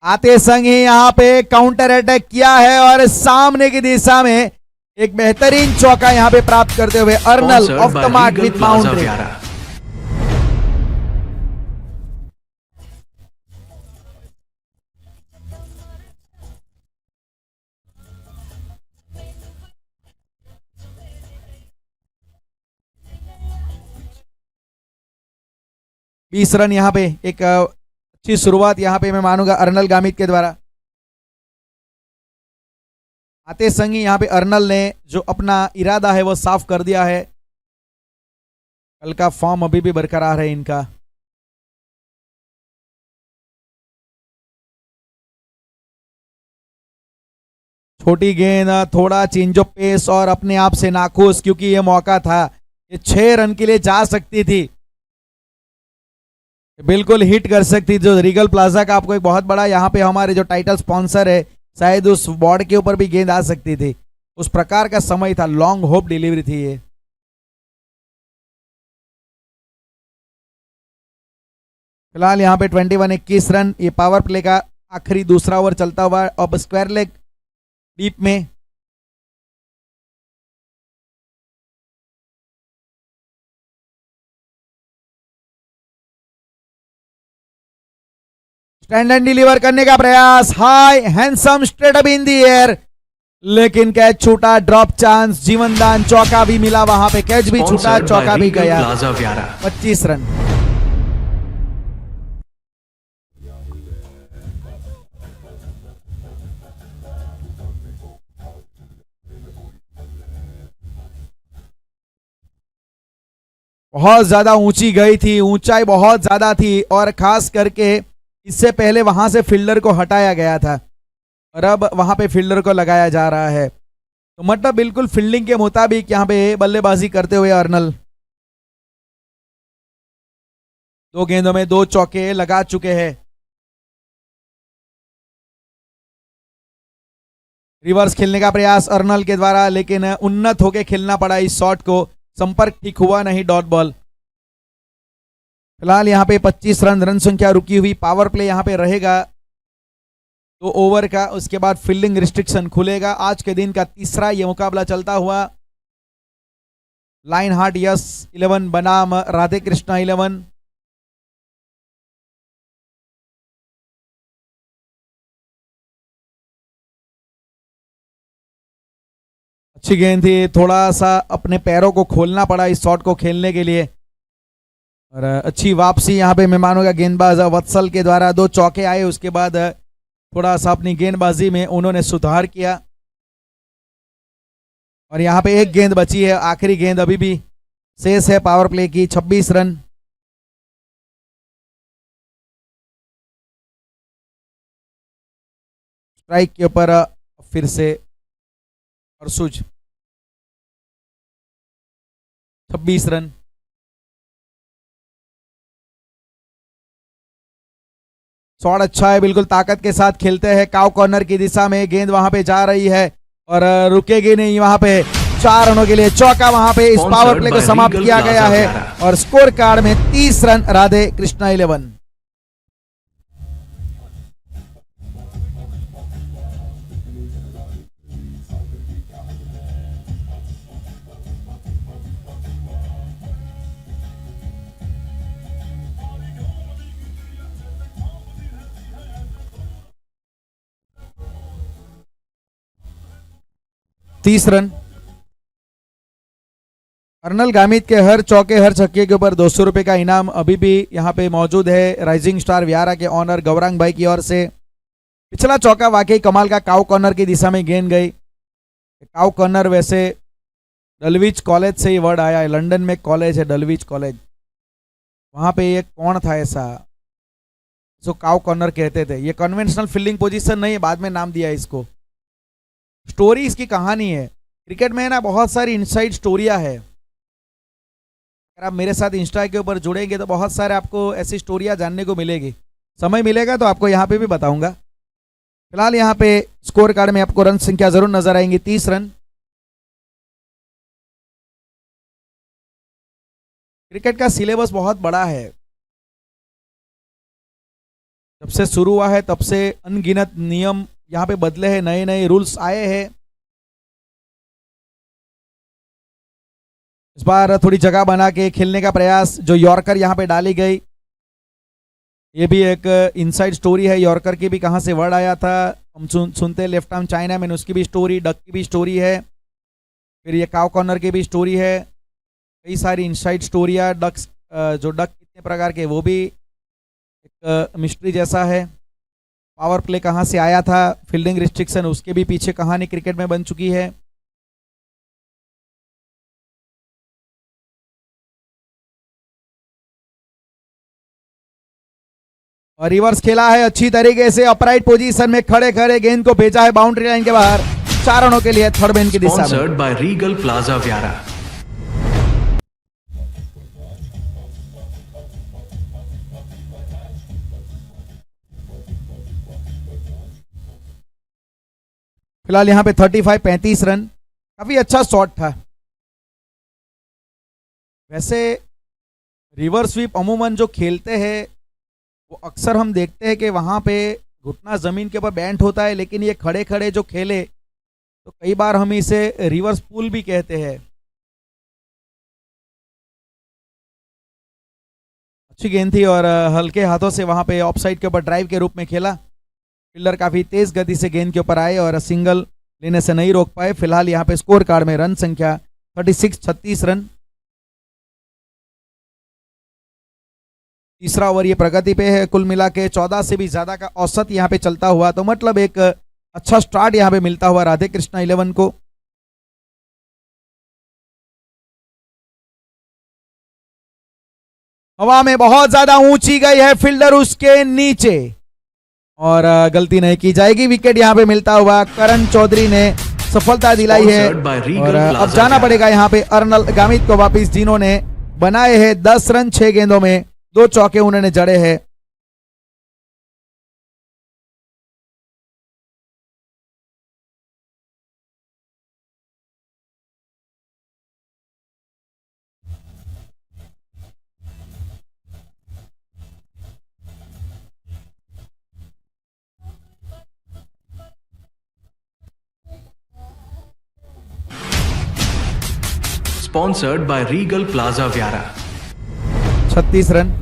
आते संग ही यहाँ पे काउंटर अटैक किया है और सामने की दिशा में एक बेहतरीन चौका यहाँ पे प्राप्त करते हुए अर्नल of the mark with mount. 20 run यहाँ पे एक अच्छी शुरुआत यहाँ पे मैं मानूंगा अर्नल गामित के द्वारा। आते संग ही यहाँ पे अर्नल ने जो अपना इरादा है वो साफ कर दिया है। कल का फॉर्म अभी भी बरकरार है इनका। छोटी गेंद, थोड़ा चेंज ऑफ पेस और अपने आप से नाखुश, क्योंकि ये मौका था, ये 6 रन के लिए जा सकती थी, बिल्कुल हिट कर सकती। जो रीगल प्लाजा का आपको एक बहुत बड़ा यहाँ पे हमारे जो टाइटल स्पॉन्सर है, शायद उस बोर्ड के ऊपर भी गेंद आ सकती थी, उस प्रकार का समय था। लॉन्ग होप डिलीवरी थी ये। फिलहाल यहाँ पे 21 रन, ये पावर प्ले का आखिरी दूसरा ओवर चलता हुआ। अब स्क्वायर लेग डीप में स्टैंड एंड डिलीवर करने का प्रयास, high handsome straight up in the air, लेकिन कैच छूटा। ड्रॉप चांस, जीवनदान, चौका भी मिला वहां पे, कैच भी छूटा, चौका भी गया। 25 रन। बहुत ज्यादा ऊंची गई थी, ऊंचाई बहुत ज्यादा थी, और खास करके इससे पहले वहां से फील्डर को हटाया गया था और अब वहां पे फील्डर को लगाया जा रहा है। तो मतलब बिल्कुल फील्डिंग के मुताबिक यहां पे बल्लेबाजी करते हुए अर्नल 2 गेंदों में 2 चौके लगा चुके हैं। रिवर्स खेलने का प्रयास अर्नल के द्वारा, लेकिन उन्नत होके खेलना पड़ा इस शॉट को, संपर्क ठीक हुआ नहीं, डॉट बॉल। फिलहाल यहाँ पे 25 रन, रन संख्या रुकी हुई। पावर प्ले यहाँ पे रहेगा 2 ओवर का, उसके बाद फील्डिंग रिस्ट्रिक्शन खुलेगा। आज के दिन का तीसरा ये मुकाबला चलता हुआ लाइन हार्ट यस 11 बनाम राधे कृष्णा 11। अच्छी गेंद थी, थोड़ा सा अपने पैरों को खोलना पड़ा इस शॉट को खेलने के लिए, और अच्छी वापसी यहाँ पे मैं मानूंगा गेंदबाज वत्सल के द्वारा। 2 चौके आए, उसके बाद थोड़ा सा अपनी गेंदबाजी में उन्होंने सुधार किया, और यहाँ पे एक गेंद बची है, आखिरी गेंद अभी भी शेष है पावर प्ले की। 26 रन। स्ट्राइक के ऊपर फिर से अरसुज। 26 रन। शॉट अच्छा है, बिल्कुल ताकत के साथ खेलते हैं। काउ कॉर्नर की दिशा में गेंद वहां पे जा रही है और रुकेगी नहीं वहां पे। 4 रनों के लिए चौका वहां पे इस पावर प्ले को समाप्त किया गया है, और स्कोर कार्ड में 30 रन राधे कृष्णा 11। तीस रन। अर्नल गामित के हर चौके हर छक्के के ऊपर 200 रुपए का इनाम अभी भी यहाँ पे मौजूद है राइजिंग स्टार व्यारा के ऑनर गौरांग भाई की ओर से। पिछला चौका वाकई कमाल का, काउ कॉर्नर की दिशा में गेंद गई। काउ कॉर्नर वैसे डलविच कॉलेज से ही वर्ड आया है, लंदन में कॉलेज है डलविच कॉलेज, वहां पे एक कौन था ऐसा जो काउ कॉर्नर कहते थे। ये कन्वेंशनल फील्डिंग पोजीशन नहीं है, बाद में नाम दिया इसको। स्टोरी इसकी कहानी है, क्रिकेट में ना बहुत सारी इनसाइड स्टोरियां है। अगर आप मेरे साथ इंस्टा के ऊपर जुड़ेंगे तो बहुत सारे आपको ऐसी स्टोरियां जानने को मिलेगी। समय मिलेगा तो आपको यहाँ पे भी बताऊंगा। फिलहाल यहाँ पे स्कोर कार्ड में आपको रन संख्या जरूर नजर आएंगी, 30 रन। क्रिकेट का सिलेबस बहुत बड़ा है, जब से शुरू हुआ है तब से अनगिनत नियम यहाँ पे बदले हैं, नए नए रूल्स आए हैं। इस बार थोड़ी जगह बना के खेलने का प्रयास, जो यॉर्कर यहाँ पे डाली गई, ये भी एक इनसाइड स्टोरी है। यॉर्कर की भी कहाँ से वर्ड आया था हम सुनते, लेफ्ट आर्म चाइना मैन, उसकी भी स्टोरी, डक की भी स्टोरी है, फिर ये काव कॉर्नर की भी स्टोरी है। कई सारी इनसाइड स्टोरियाँ, डक्स, जो डक कितने प्रकार के, वो भी एक मिस्ट्री जैसा है। पावर प्ले कहाँ से आया था, फील्डिंग रिस्ट्रिक्शन, उसके भी पीछे कहानी क्रिकेट में बन चुकी है। और रिवर्स खेला है अच्छी तरीके से, अपराइट पोजीशन में खड़े खड़े गेंद को भेजा है बाउंड्री लाइन के बाहर, 4 रनों के लिए थर्ड मैन की दिशा में। स्पॉन्सर्ड बाय रीगल प्लाजा व्यारा। फिलहाल यहाँ पे 35 रन, काफी अच्छा शॉट था। वैसे रिवर्स स्वीप अमूमन जो खेलते हैं वो अक्सर हम देखते हैं कि वहां पे घुटना जमीन के ऊपर बैंड होता है, लेकिन ये खड़े खड़े जो खेले तो कई बार हम इसे रिवर्स पुल भी कहते हैं। अच्छी गेंद थी और हल्के हाथों से वहां पे ऑफ साइड के ऊपर ड्राइव के रूप में खेला। फील्डर काफी तेज गति से गेंद के ऊपर आए और सिंगल लेने से नहीं रोक पाए। फिलहाल यहाँ पे स्कोर कार्ड में रन संख्या 36 रन। तीसरा ओवर ये प्रगति पे है, कुल मिला के 14 से भी ज्यादा का औसत यहाँ पे चलता हुआ, तो मतलब एक अच्छा स्टार्ट यहाँ पे मिलता हुआ राधे कृष्णा 11 को। हवा में बहुत ज्यादा ऊंची गई है, फील्डर उसके नीचे, और गलती नहीं की जाएगी। विकेट यहाँ पे मिलता हुआ करण चौधरी ने सफलता दिलाई है। और अब जाना पड़ेगा यहाँ पे अर्नल गामित को वापिस, जिन्होंने बनाए हैं 10 रन 6 गेंदों में, 2 चौके उन्होंने जड़े हैं। Sponsored by Regal Plaza Vyara. 36 run.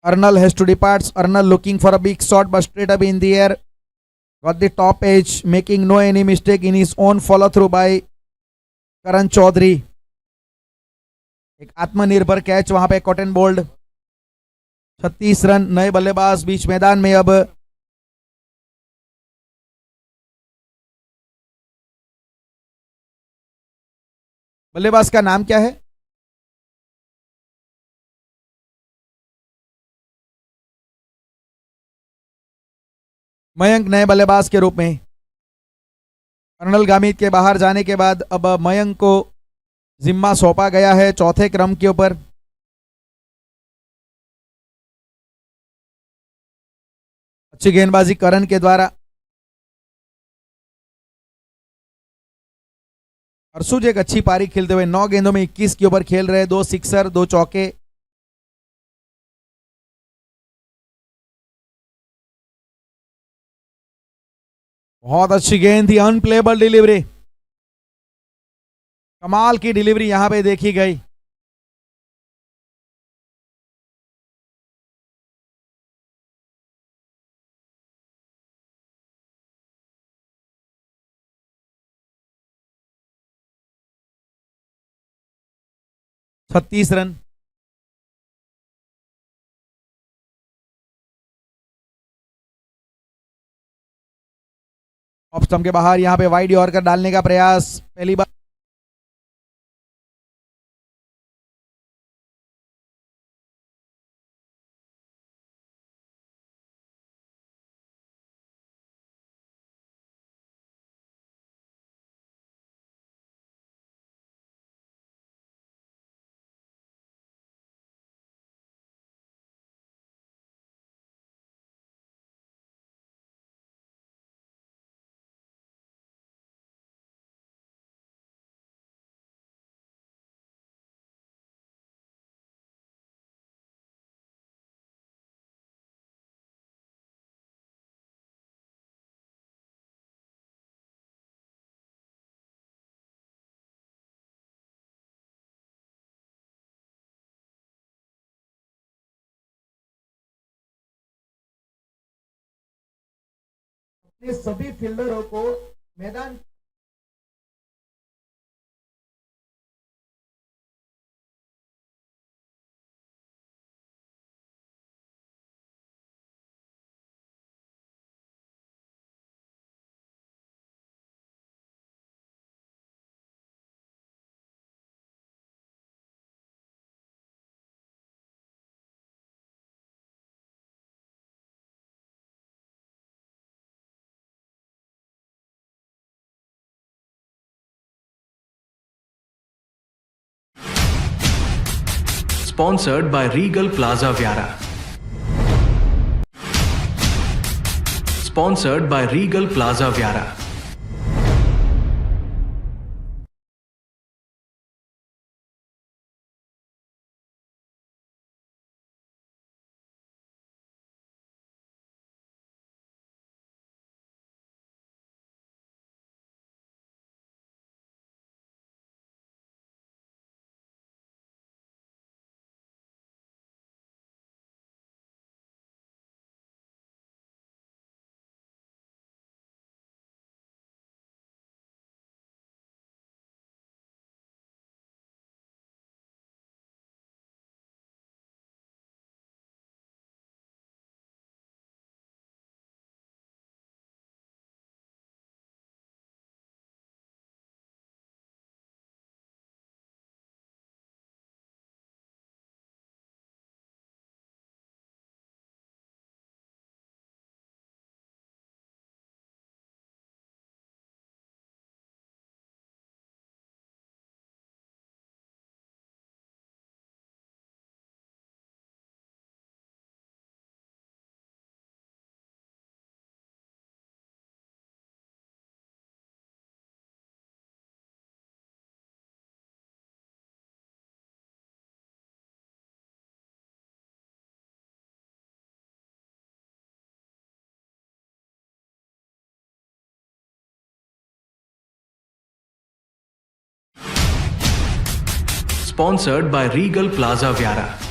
Arnal has to depart. Arnal looking for a big shot, but straight up in the air. Got the top edge, making no any mistake in his own follow through by Karan Chaudhary. एक आत्मनिर्भर catch वहां पे cotton bold. 36 run. नए बल्लेबाज बीच मैदान में अब। बल्लेबाज का नाम क्या है? मयंक नए बल्लेबाज के रूप में। कर्नल गामित के बाहर जाने के बाद अब मयंक को जिम्मा सौंपा गया है चौथे क्रम के ऊपर। अच्छी गेंदबाजी करण के द्वारा। हर्षुज एक अच्छी पारी खेलते हुए 9 गेंदों में 21 के ऊपर खेल रहे, 2 सिक्सर 2 चौके। बहुत अच्छी गेंद थी, अनप्लेबल डिलीवरी, कमाल की डिलीवरी यहां पे देखी गई। छत्तीस रन। ऑफ स्टंप के बाहर यहां पे वाइड यॉर्कर डालने का प्रयास, पहली बार ने सभी फील्डरों को मैदान Sponsored by Regal Plaza Viara. Sponsored by Regal Plaza Viara. Sponsored by Regal Plaza Viara.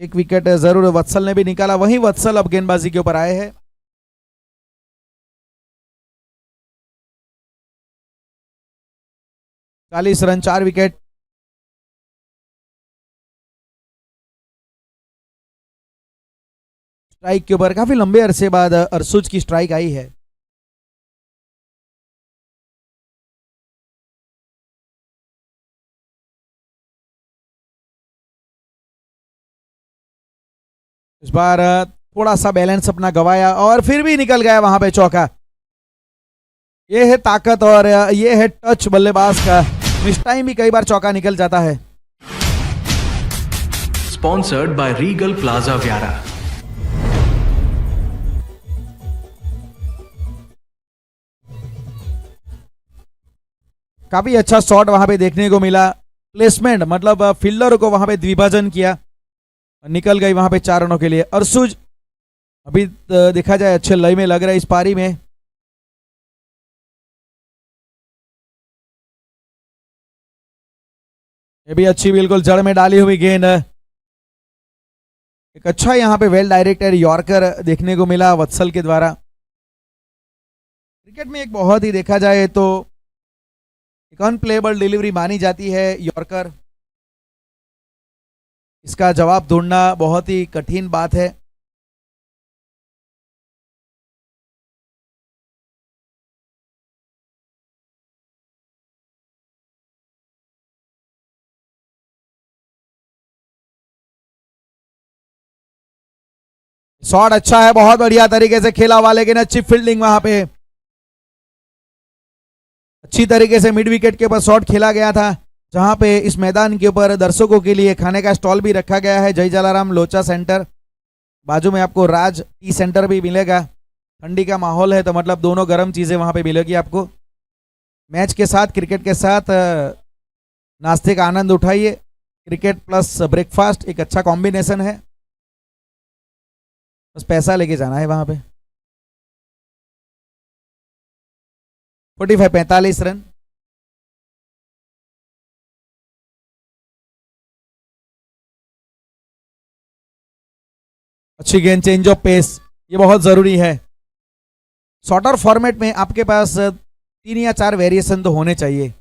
एक विकेट जरूर वत्सल ने भी निकाला, वहीं वत्सल अब गेंदबाजी के ऊपर आए हैं। चालीस रन 4 विकेट। स्ट्राइक के ऊपर काफी लंबे अरसे बाद अरसुज की स्ट्राइक आई है। इस बार थोड़ा सा बैलेंस अपना गवाया और फिर भी निकल गया वहां पे चौका। ये है ताकत और ये है टच बल्लेबाज का। इस टाइम भी कई बार चौका निकल जाता है। Sponsored by Regal Plaza Viara. काफी अच्छा शॉट वहां पे देखने को मिला। प्लेसमेंट मतलब फील्डर को वहां पे द्विभाजन किया, निकल गई वहां पे 4 रनों के लिए। अरसुज अभी देखा जाए अच्छे लय में लग रहा है इस पारी में। ये भी अच्छी बिल्कुल जड़ में डाली हुई गेंद। एक अच्छा यहाँ पे वेल डायरेक्टेड यॉर्कर देखने को मिला वत्सल के द्वारा। क्रिकेट में एक बहुत ही देखा जाए तो एक अनप्लेबल डिलीवरी मानी जाती है यॉर्कर। इसका जवाब ढूंढना बहुत ही कठिन बात है। शॉट अच्छा है, बहुत बढ़िया तरीके से खेला हुआ, लेकिन अच्छी फील्डिंग वहां पे। अच्छी तरीके से मिड विकेट के ऊपर शॉट खेला गया था, जहां पे इस मैदान के ऊपर दर्शकों के लिए खाने का स्टॉल भी रखा गया है। जय जलाराम लोचा सेंटर, बाजू में आपको राज टी सेंटर भी मिलेगा। ठंडी का माहौल है तो मतलब दोनों गर्म चीजें वहां पे मिलेगी आपको। मैच के साथ, क्रिकेट के साथ नाश्ते का आनंद उठाइए। क्रिकेट प्लस ब्रेकफास्ट एक अच्छा कॉम्बिनेशन है। बस पैसा लेके जाना है वहां पे। 45 रन। अच्छी गेंद, चेंज ऑफ पेस, ये बहुत जरूरी है। शॉर्टर फॉर्मेट में आपके पास 3 या 4 वेरिएशन तो होने चाहिए।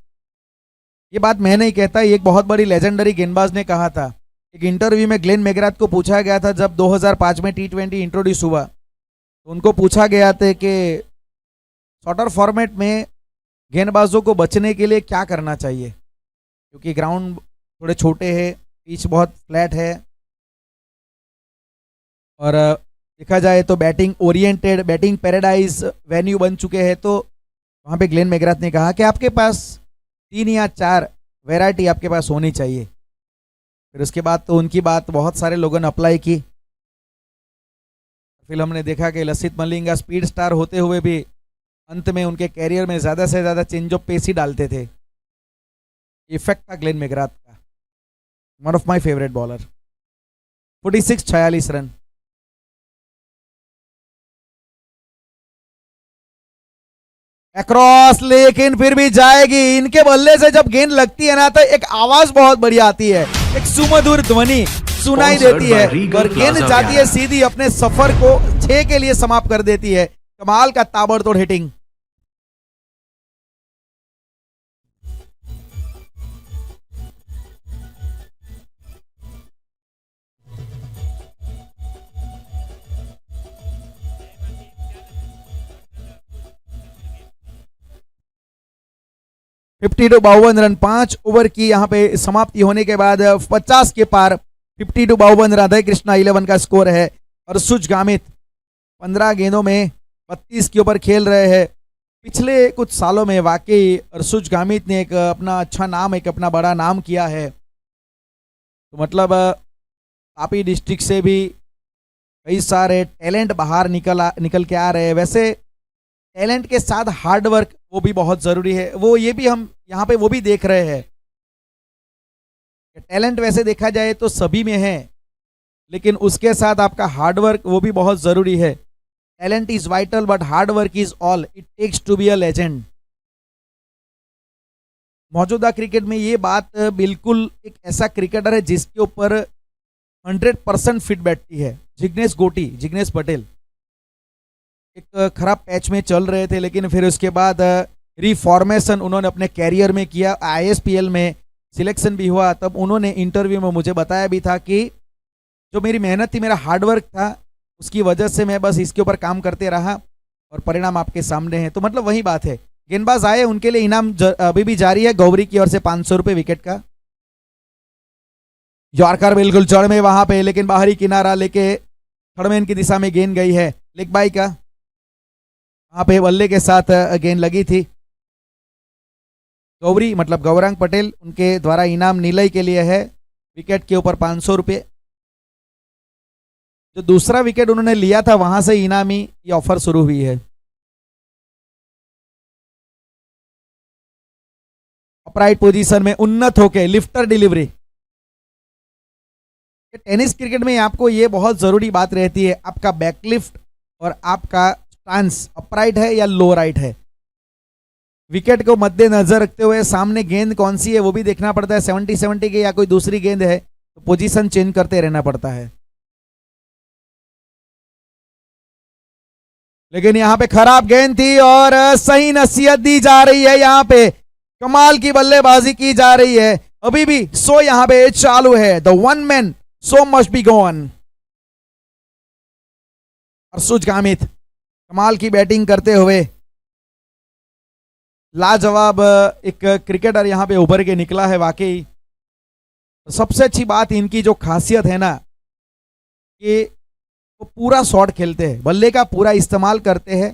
ये बात मैं नहीं कहता, ये एक बहुत बड़ी लेजेंडरी गेंदबाज ने कहा था। एक इंटरव्यू में ग्लेन मैकग्राथ को पूछा गया था, जब 2005 में T20 इंट्रोड्यूस हुआ तो उनको पूछा गया था कि शॉर्टर फॉर्मेट में गेंदबाजों को बचने के लिए क्या करना चाहिए, क्योंकि ग्राउंड थोड़े छोटे हैं, पिच बहुत फ्लैट है और देखा जाए तो batting oriented, batting paradise venue बन चुके हैं। तो वहाँ पे ग्लेन मैकग्राथ ने कहा कि आपके पास 3 या 4 वैरायटी आपके पास होनी चाहिए। फिर उसके बाद तो उनकी बात बहुत सारे लोगों ने अप्लाई की। फिर हमने देखा कि लसित मलिंगा स्पीड स्टार होते हुए भी अंत में उनके कैरियर में ज़्यादा से ज़्यादा चेंज ऑफ पेस ही डालते थे। इफेक्ट था ग्लेन मैकग्राथ का। One of my favourite bowler. 46 run. Across, लेकिन फिर भी जाएगी। इनके बल्ले से जब गेंद लगती है ना तो एक आवाज बहुत बढ़िया आती है, एक सुमधुर ध्वनि सुनाई देती है और गेंद जाती है सीधी अपने सफर को 6 के लिए समाप्त कर देती है। कमाल का ताबड़तोड़ हिटिंग। फिफ्टी 52 रन, 5 ओवर की यहाँ पे समाप्ति होने के बाद 50 के पार 52 रन राधे कृष्णा 11 का स्कोर है। और सुज गामित 15 गेंदों में 32 के ऊपर खेल रहे हैं। पिछले कुछ सालों में वाकई अर्सुज गामित ने एक अपना अच्छा नाम, एक अपना बड़ा नाम किया है। तो मतलब तापी डिस्ट्रिक्ट से भी कई सारे टैलेंट बाहर निकल के आ रहे हैं। वैसे टैलेंट के साथ हार्ड वर्क वो भी बहुत जरूरी है, वो ये भी हम यहाँ पे वो भी देख रहे हैं। टैलेंट वैसे देखा जाए तो सभी में है, लेकिन उसके साथ आपका हार्ड वर्क वो भी बहुत जरूरी है। Talent is vital but hard work is all it takes to be a legend. मौजूदा क्रिकेट में ये बात बिल्कुल एक ऐसा क्रिकेटर है जिसके ऊपर 100% फिट बैठती है। जिग्नेश पटेल एक खराब पैच में चल रहे थे, लेकिन फिर उसके बाद रिफॉर्मेशन उन्होंने अपने कैरियर में किया। ISPL में सिलेक्शन भी हुआ। तब उन्होंने इंटरव्यू में मुझे बताया भी था कि जो मेरी मेहनत थी, मेरा हार्डवर्क था, उसकी वजह से मैं बस इसके ऊपर काम करते रहा और परिणाम आपके सामने है। तो मतलब वही बात है। गेंदबाज आए, उनके लिए इनाम अभी भी जारी है। गौरी की ओर से 500 रुपए विकेट का। यॉर्कर बिल्कुल जड़ में वहां पे, लेकिन बाहरी किनारा लेके थर्डमैन की दिशा में गेंद गई है। लेग बाई का वहां पे बल्ले के साथ गेंद लगी थी। गौरी मतलब गौरांग पटेल, उनके द्वारा इनाम नीलय के लिए है, विकेट के ऊपर 500 रुपए। जो दूसरा विकेट उन्होंने लिया था, वहां से इनामी ये ऑफर शुरू हुई है। अपराइट पोजीशन में उन्नत होके लिफ्टर डिलीवरी। टेनिस क्रिकेट में आपको ये बहुत जरूरी बात रहती है, आपका बैकलिफ्ट और आपका स्टांस अपराइट है या लो राइट है। विकेट को मद्देनजर रखते हुए सामने गेंद कौन सी है वो भी देखना पड़ता है। 70-70 की या कोई दूसरी गेंद है तो पोजीशन चेंज करते रहना पड़ता है। लेकिन यहां पे खराब गेंद थी और सही नसीहत दी जा रही है। यहां पे कमाल की बल्लेबाजी की जा रही है। अभी भी शो यहां पे चालू है। The one man show must be gone. Arshuj Gamit कमाल की बैटिंग करते हुए लाजवाब एक क्रिकेटर यहां पे उभर के निकला है। वाकई सबसे अच्छी बात इनकी जो खासियत है ना, कि वो पूरा शॉट खेलते हैं, बल्ले का पूरा इस्तेमाल करते हैं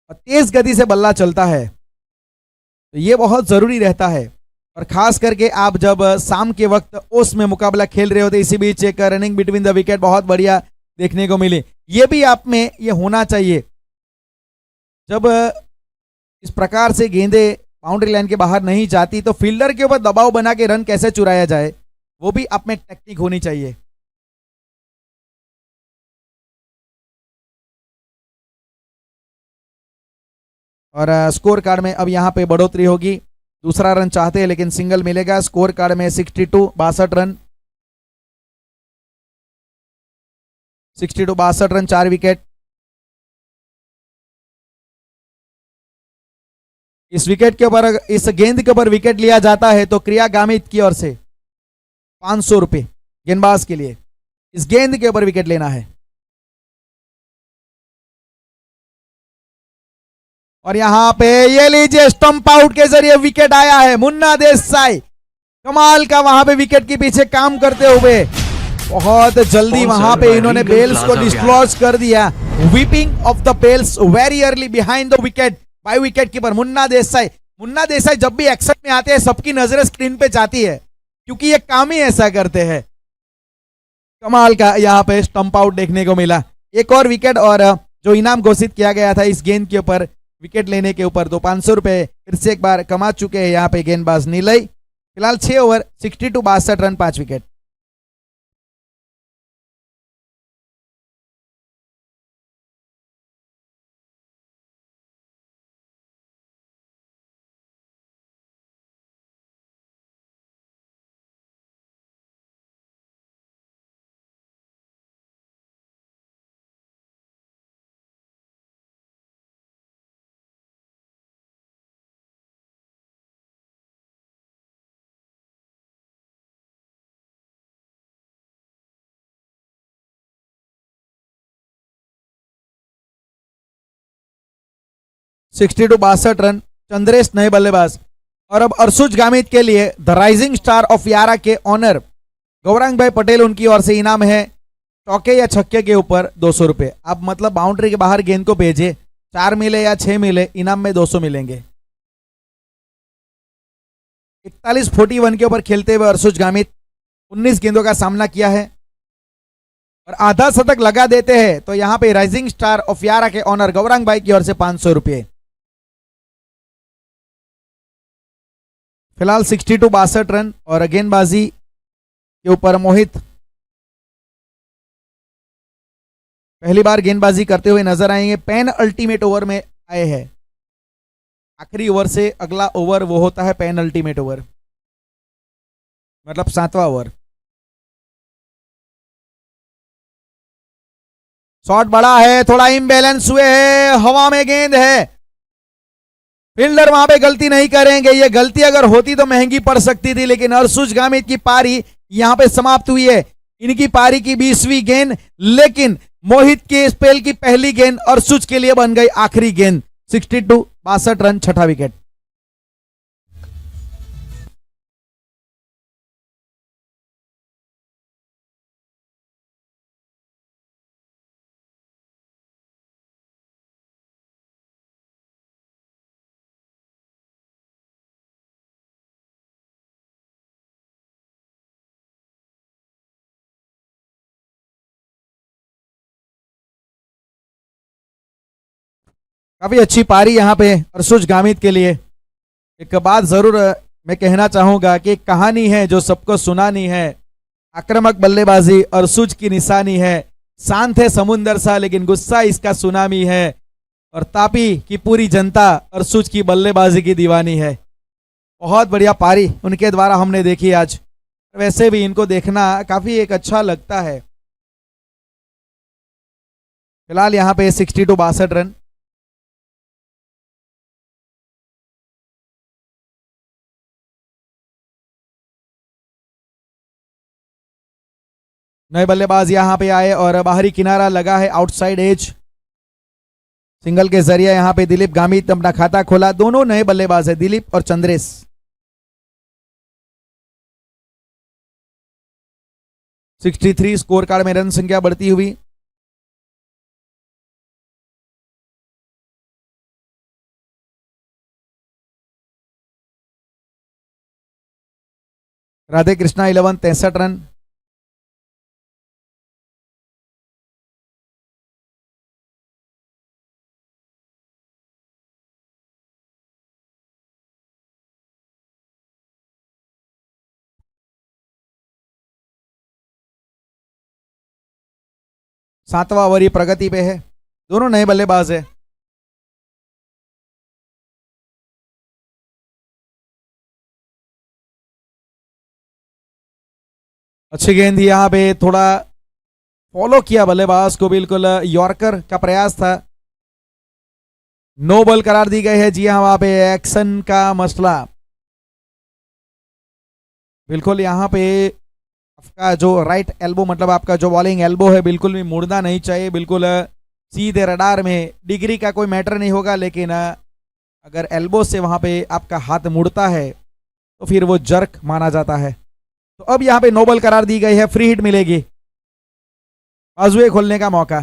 और तेज गति से बल्ला चलता है। तो ये बहुत जरूरी रहता है। और खास करके आप जब शाम के वक्त ओस में मुकाबला खेल रहे होते, इसी बीच एक रनिंग बिटवीन द विकेट बहुत बढ़िया देखने को मिली। ये भी आप में ये होना चाहिए। जब इस प्रकार से गेंदें बाउंड्री लाइन के बाहर नहीं जाती तो फील्डर के ऊपर दबाव बना के रन कैसे चुराया जाए, वो भी आप में टेक्निक होनी चाहिए। और स्कोर कार्ड में अब यहां पे बढ़ोतरी होगी। दूसरा रन चाहते हैं लेकिन सिंगल मिलेगा। स्कोर कार्ड में 62 रन, 62 रन, 4 विकेट। इस विकेट के ऊपर, इस गेंद के ऊपर विकेट लिया जाता है तो क्रिया गामित की ओर से 500 रुपए गेंदबाज के लिए। इस गेंद के ऊपर विकेट लेना है। और यहां पे ये लीजिए, स्टंप आउट के जरिए विकेट आया है। मुन्ना देसाई कमाल का वहां पे विकेट के पीछे काम करते हुए बहुत जल्दी वहां पे इन्होंने बेल्स को डिस्क्लोज कर दिया। Whipping of the bails very early behind the wicket by wicket keeper Munna Desai. Munna Desai जब भी एक्शन में आते हैं सबकी नजरें स्क्रीन पे जाती है, क्योंकि ये काम ही ऐसा करते हैं। कमाल का यहां पे स्टंप आउट देखने को मिला। एक और विकेट और जो इनाम घोषित किया गया था इस गेंद के ऊपर विकेट लेने के ऊपर, तो 500 रुपए फिर से एक बार कमा चुके हैं यहां पे गेंदबाज नीलय। फिलहाल 6 over 62 run, 5 wicket. Sixty two 62 run, Chandresh नए बल्लेबाज। और अब अर्शुज गामित के लिए द राइजिंग स्टार ऑफ यारा के ऑनर गौरांग भाई पटेल, उनकी ओर से इनाम है चौके या छक्के के ऊपर 200 रुपए। आप मतलब बाउंड्री के बाहर गेंद को भेजे, 4 मिले या 6 मिले, इनाम में 200 मिलेंगे। 41-41 के ऊपर खेलते हुए अर्शुज गामित 19 गेंदों का सामना किया है और आधा शतक लगा देते हैं तो यहां पे राइजिंग स्टार ऑफ यारा के ऑनर गौरांग भाई की ओर से 500 रुपए। फिलहाल 62 रन और गेंदबाजी के ऊपर मोहित पहली बार गेंदबाजी करते हुए नजर आएंगे। पेन अल्टीमेट ओवर में आए हैं। आखिरी ओवर से अगला ओवर वो होता है पेन अल्टीमेट ओवर। मतलब 7वां ओवर। शॉट बड़ा है, थोड़ा इम्बैलेंस हुए है, हवा में गेंद है, फील्डर वहां पे गलती नहीं करेंगे। ये गलती अगर होती तो महंगी पड़ सकती थी, लेकिन अर्शुज गामित की पारी यहां पे समाप्त हुई है। इनकी पारी की 20वीं गेंद, लेकिन मोहित के स्पेल की पहली गेंद अर्शुज के लिए बन गई आखिरी गेंद। 62 रन, छठा विकेट। काफी अच्छी पारी यहां पे अर्शुज गामित के लिए। एक बात जरूर मैं कहना चाहूंगा कि एक कहानी है जो सबको सुनानी है। आक्रामक बल्लेबाजी अर्शुज की निशानी है। शांत है समुंदर सा, लेकिन गुस्सा इसका सुनामी है। और तापी की पूरी जनता अर्शुज की बल्लेबाजी की दीवानी है। बहुत बढ़िया पारी उनके द्वारा हमने देखी आज। वैसे भी इनको देखना काफी एक अच्छा लगता है। फिलहाल यहाँ पे 62 रन। नए बल्लेबाज यहां पे आए और बाहरी किनारा लगा है, आउटसाइड एज। सिंगल के जरिए यहां पे दिलीप गामित अपना खाता खोला। दोनों नए बल्लेबाज है, दिलीप और Chandresh. Sixty three score card में रन संख्या बढ़ती हुई। राधे कृष्णा 11 63 रन। सातवां ओवर ये प्रगति पे है। दोनों नए बल्लेबाज है। अच्छी गेंद थी, यहां पे थोड़ा फॉलो किया बल्लेबाज को, बिल्कुल यॉर्कर का प्रयास था। नो बॉल करार दी गई है। जी हाँ, वहां पे एक्शन का मसला। बिल्कुल यहां पे आपका जो राइट एल्बो, मतलब आपका जो बॉलिंग एल्बो है, बिल्कुल भी मुड़ना नहीं चाहिए। बिल्कुल सीधे रडार में डिग्री का कोई मैटर नहीं होगा, लेकिन अगर एल्बो से वहां पे आपका हाथ मुड़ता है तो फिर वो जर्क माना जाता है। तो अब यहां पे नो बॉल करार दी गई है, फ्री हिट मिलेगी। बाजुए खोलने का मौका।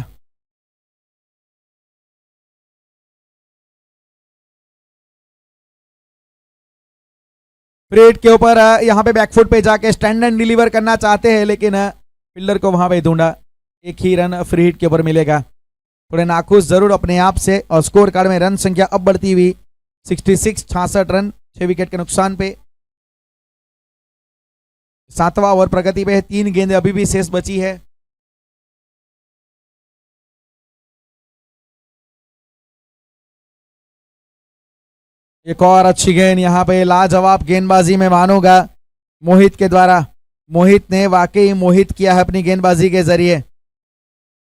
फ्री हिट के ऊपर यहां पे बैकफुट पे जाके स्टैंड एंड डिलीवर करना चाहते हैं, लेकिन फील्डर को वहां पे ढूंढा। एक ही रन फ्री हिट के ऊपर मिलेगा। थोड़े नाखुश जरूर अपने आप से। और स्कोर कार्ड में रन संख्या अब बढ़ती हुई 66 रन, 6 विकेट के नुकसान पे। सातवां ओवर प्रगति पे है। 3 गेंदें अभी भी शेष बची है। एक और अच्छी गेंद यहां पे, लाजवाब गेंदबाजी में मानूंगा मोहित के द्वारा। मोहित ने वाकई मोहित किया है अपनी गेंदबाजी के जरिए।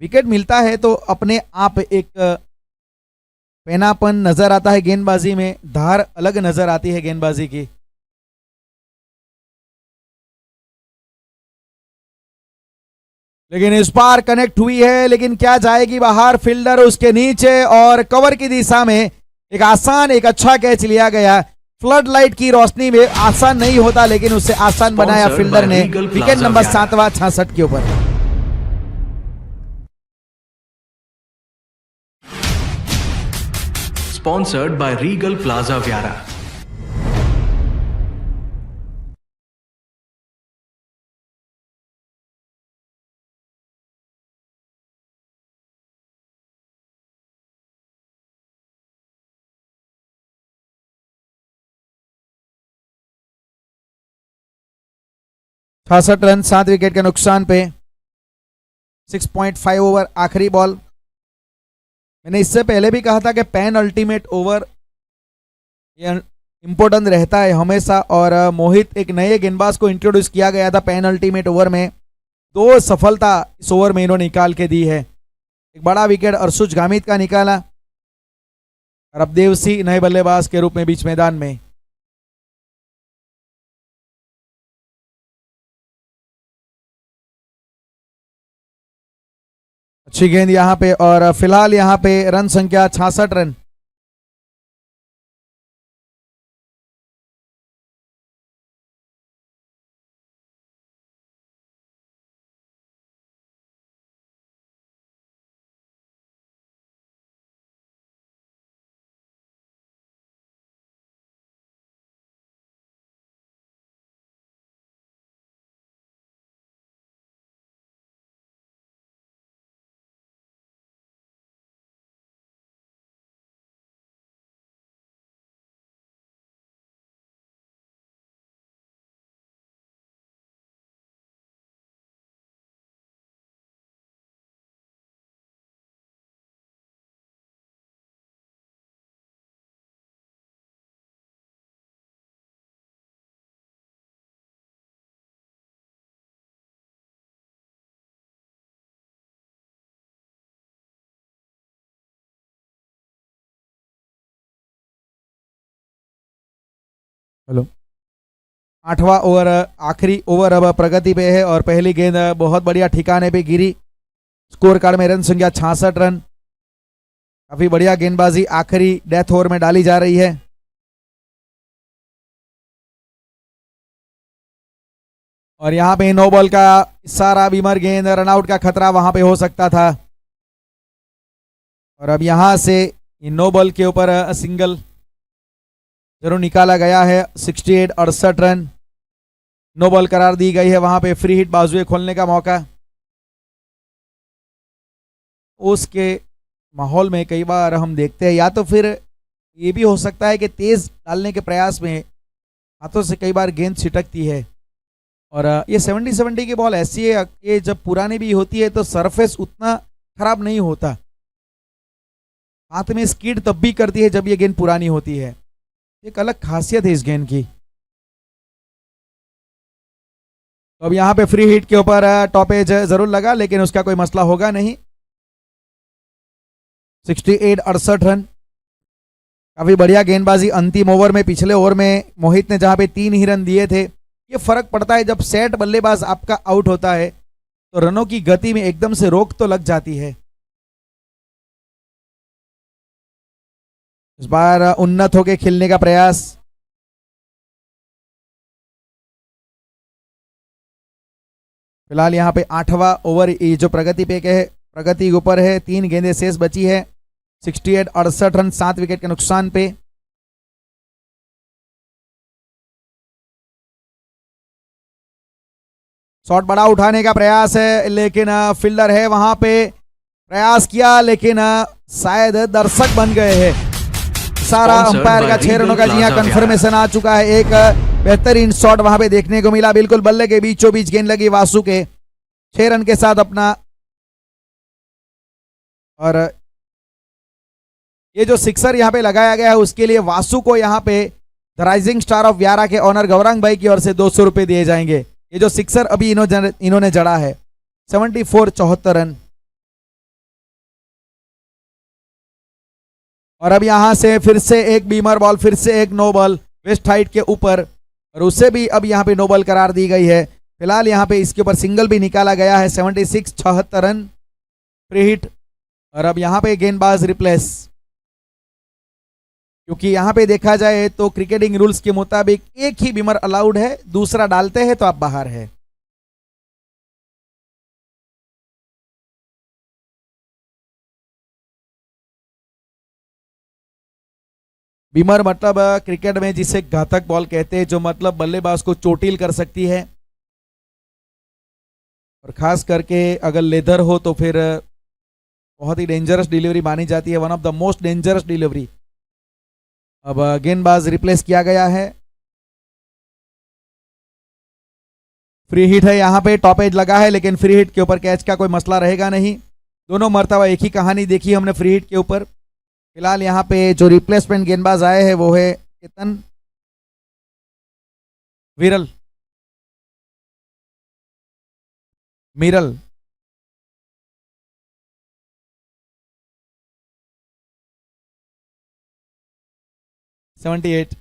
विकेट मिलता है तो अपने आप एक पैनापन नजर आता है गेंदबाजी में, धार अलग नजर आती है गेंदबाजी की। लेकिन इस पार कनेक्ट हुई है, लेकिन क्या जाएगी बाहर, फील्डर उसके नीचे और कवर की दिशा में एक आसान, एक अच्छा कैच लिया गया। फ्लड लाइट की रोशनी में आसान नहीं होता, लेकिन उसे आसान बनाया फील्डर ने। विकेट नंबर 7वां 66 के ऊपर। Sponsored by Regal Plaza Vyara. छासठ रन, 7 विकेट के नुकसान पे। 6.5 ओवर आखिरी बॉल। मैंने इससे पहले भी कहा था कि पैन अल्टीमेट ओवर, ये इम्पोर्टेंट रहता है हमेशा। और मोहित एक नए गेंदबाज को इंट्रोड्यूस किया गया था पेनल्टीमेट ओवर में, 2 सफलता इस ओवर में इन्होंने निकाल के दी है। एक बड़ा विकेट अर्शुज गामित का निकाला और अब देवसी नए बल्लेबाज के रूप में बीच मैदान में। अच्छी गेंद यहां पे और फिलहाल यहां पे रन संख्या 66 रन। हेलो, 8वां ओवर आखिरी ओवर अब प्रगति पे है और पहली गेंद बहुत बढ़िया ठिकाने पे गिरी। स्कोर कार्ड में रन संख्या 66 रन। काफी बढ़िया गेंदबाजी आखिरी डेथ ओवर में डाली जा रही है। और यहां पे नो बॉल का इशारा, बीमर गेंद, रनआउट का खतरा वहां पे हो सकता था। और अब यहां से नो बॉल के ऊपर सिंगल जरूर निकाला गया है। 68 68 रन, नो बॉल करार दी गई है। वहां पे फ्री हिट बाजुए खोलने का मौका। उसके माहौल में कई बार हम देखते हैं, या तो फिर ये भी हो सकता है कि तेज डालने के प्रयास में हाथों से कई बार गेंद छिटकती है। और ये 70-70 की बॉल ऐसी है कि जब पुरानी भी होती है तो सरफेस उतना खराब नहीं होता, हाथ में स्किड तब भी करती है जब ये गेंद पुरानी होती है। एक अलग खासियत है इस गेंद की। तो अब यहां पे फ्री हिट के ऊपर टॉप एज जरूर लगा, लेकिन उसका कोई मसला होगा नहीं। 68 68 रन, काफी बढ़िया गेंदबाजी अंतिम ओवर में। पिछले ओवर में मोहित ने जहां पे 3 ही रन दिए थे। ये फर्क पड़ता है जब सेट बल्लेबाज आपका आउट होता है तो रनों की गति में एकदम से रोक तो लग जाती है। इस बार उन्नत होके खेलने का प्रयास। फिलहाल यहां पे 8वां ओवर ये जो प्रगति पे के है, प्रगति के ऊपर है। 3 गेंदें शेष बची है। 68 68 रन, 7 विकेट के नुकसान पे। शॉट बड़ा उठाने का प्रयास है, लेकिन फील्डर है वहां पे, प्रयास किया लेकिन शायद दर्शक बन गए हैं। सारा अंपायर का 6 रनों का जी हां कंफर्मेशन आ चुका है। एक बेहतरीन शॉट वहां पे देखने को मिला, बिल्कुल बल्ले के बीचों बीच गेंद लगी वासु के 6 रन के साथ अपना। और ये जो सिक्सर यहां पे लगाया गया है उसके लिए वासु को यहां पे द राइजिंग स्टार ऑफ व्यारा के ऑनर गौरांग भाई की ओर से 200 रुपए दिए जाएंगे। ये जो सिक्सर अभी इन्होंने जड़ा है, 74 74 रन। और अब यहां से फिर से एक बीमर बॉल, फिर से एक नो बॉल वेस्ट हाइट के ऊपर, और उसे भी अब यहां पे नो बॉल करार दी गई है। फिलहाल यहां पे इसके ऊपर सिंगल भी निकाला गया है। 76 76 रन, फ्री हिट। और अब यहां पे गेंदबाज रिप्लेस, क्योंकि यहां पे देखा जाए तो क्रिकेटिंग रूल्स के मुताबिक एक ही बीमर अलाउड है, दूसरा डालते हैं तो आप बाहर है। बीमर मतलब क्रिकेट में जिसे घातक बॉल कहते हैं, जो मतलब बल्लेबाज को चोटिल कर सकती है। और खास करके अगर लेदर हो तो फिर बहुत ही डेंजरस डिलीवरी मानी जाती है, one of the most dangerous delivery. अब गेंदबाज रिप्लेस किया गया है। फ्री हिट है यहां पे, टॉप एज लगा है, लेकिन फ्री हिट के ऊपर कैच का कोई मसला रहेगा नहीं। दोनों मर्तबा एक ही कहानी देखी हमने फ्री हिट के ऊपर। फिलहाल यहां पे जो रिप्लेसमेंट गेंदबाज आए हैं वो है केतन विरल, मिरल, 78।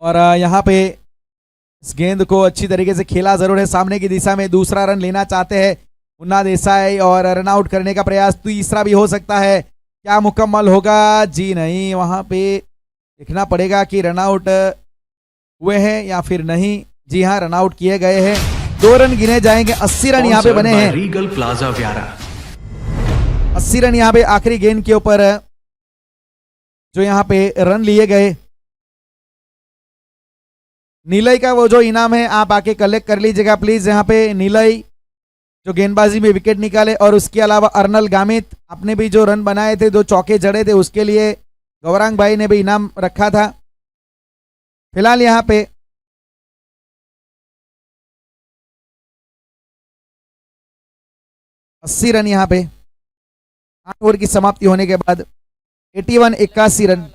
और यहाँ पे इस गेंद को अच्छी तरीके से खेला जरूर है सामने की दिशा में, दूसरा रन लेना चाहते हैं मुन्ना देसाई और रन आउट करने का प्रयास तीसरा भी हो सकता है, क्या मुकम्मल होगा? जी नहीं, वहां पे देखना पड़ेगा कि रन आउट हुए हैं या फिर नहीं। जी हाँ, रन आउट किए गए हैं, 2 रन गिने जाएंगे। 80 रन यहाँ पे Sponsored बने by हैं। Regal Plaza Viara. 80 रन यहाँ पे आखिरी गेंद के ऊपर जो यहाँ पे रन लिए गए। नीलय का वो जो इनाम है आप आके कलेक्ट कर लीजिएगा प्लीज। यहाँ पे नीलय जो गेंदबाजी में विकेट निकाले, और उसके अलावा अर्नल गामित आपने भी जो रन बनाए थे, 2 चौके जड़े थे, उसके लिए गौरांग भाई ने भी इनाम रखा था। फिलहाल यहाँ पे अस्सी रन यहाँ पे 8 ओवर की समाप्ति होने के बाद 81 81 रन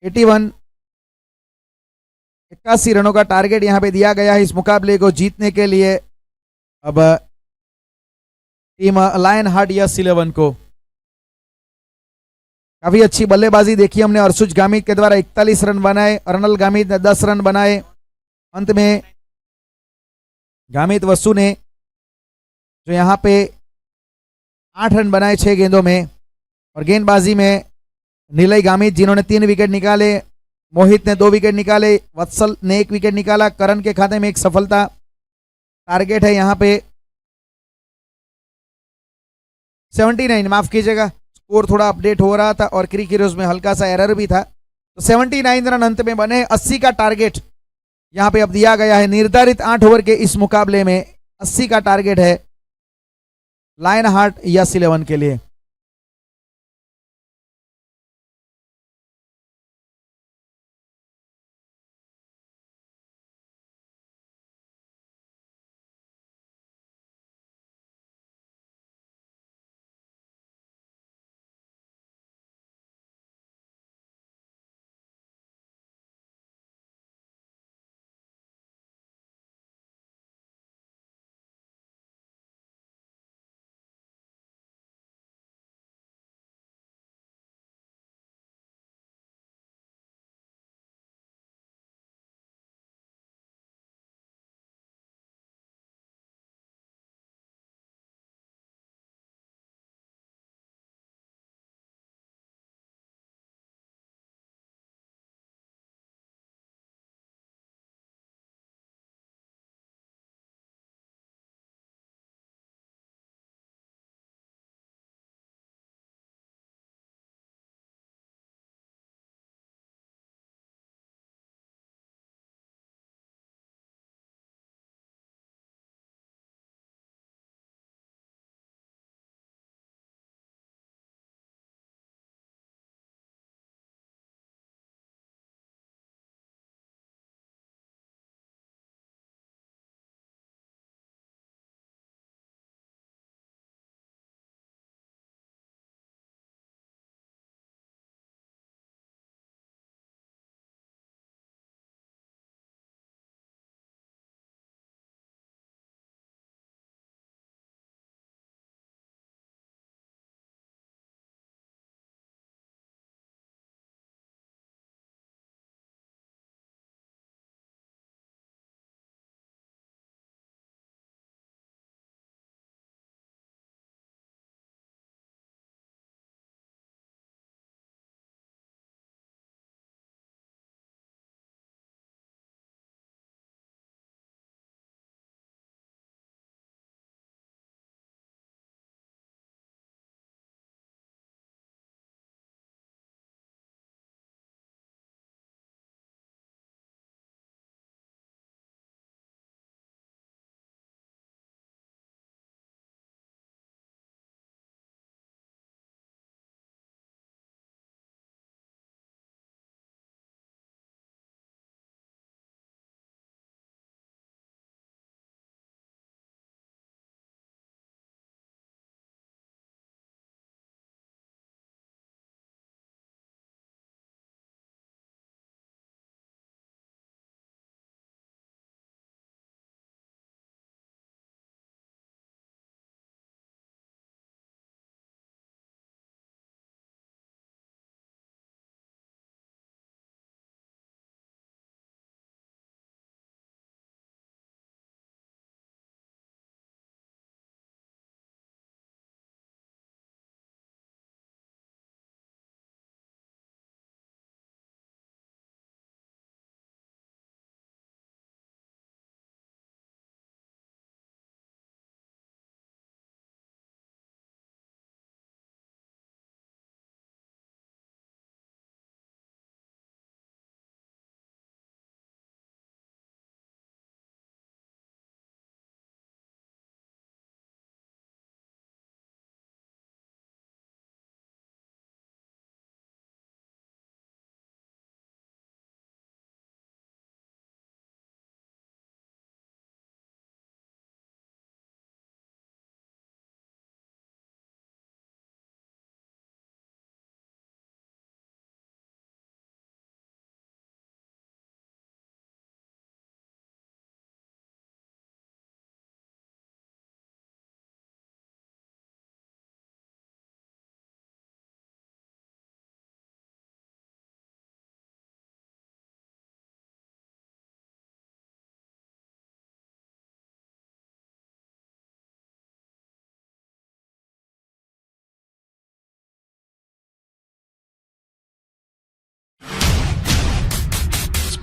81 81 रनों का टारगेट यहाँ पे दिया गया है इस मुकाबले को जीतने के लिए। अब टीम लायन हार्ट यस 11 को काफी अच्छी बल्लेबाजी देखी हमने। अर्शुज गामित के द्वारा 41 रन बनाए, अर्नल गामित ने 10 रन बनाए। अंत में गामित वसु ने जो यहाँ पे 8 रन बनाए 6 गेंदों में। और गेंदबाजी में नीलय गामित जिन्होंने 3 विकेट निकाले, मोहित ने 2 विकेट निकाले, वत्सल ने 1 विकेट निकाला। करण के खाते में एक सफलता। टारगेट है यहाँ पे 79, माफ कीजिएगा स्कोर थोड़ा अपडेट हो रहा था और क्रिक हीरोज में हल्का सा एरर भी था। तो 79 रन अंत में बने। 80 का टारगेट यहाँ पे अब दिया गया है। निर्धारित 8 ओवर के इस मुकाबले में 80 का टारगेट है लायन हार्ट यस 11 के लिए।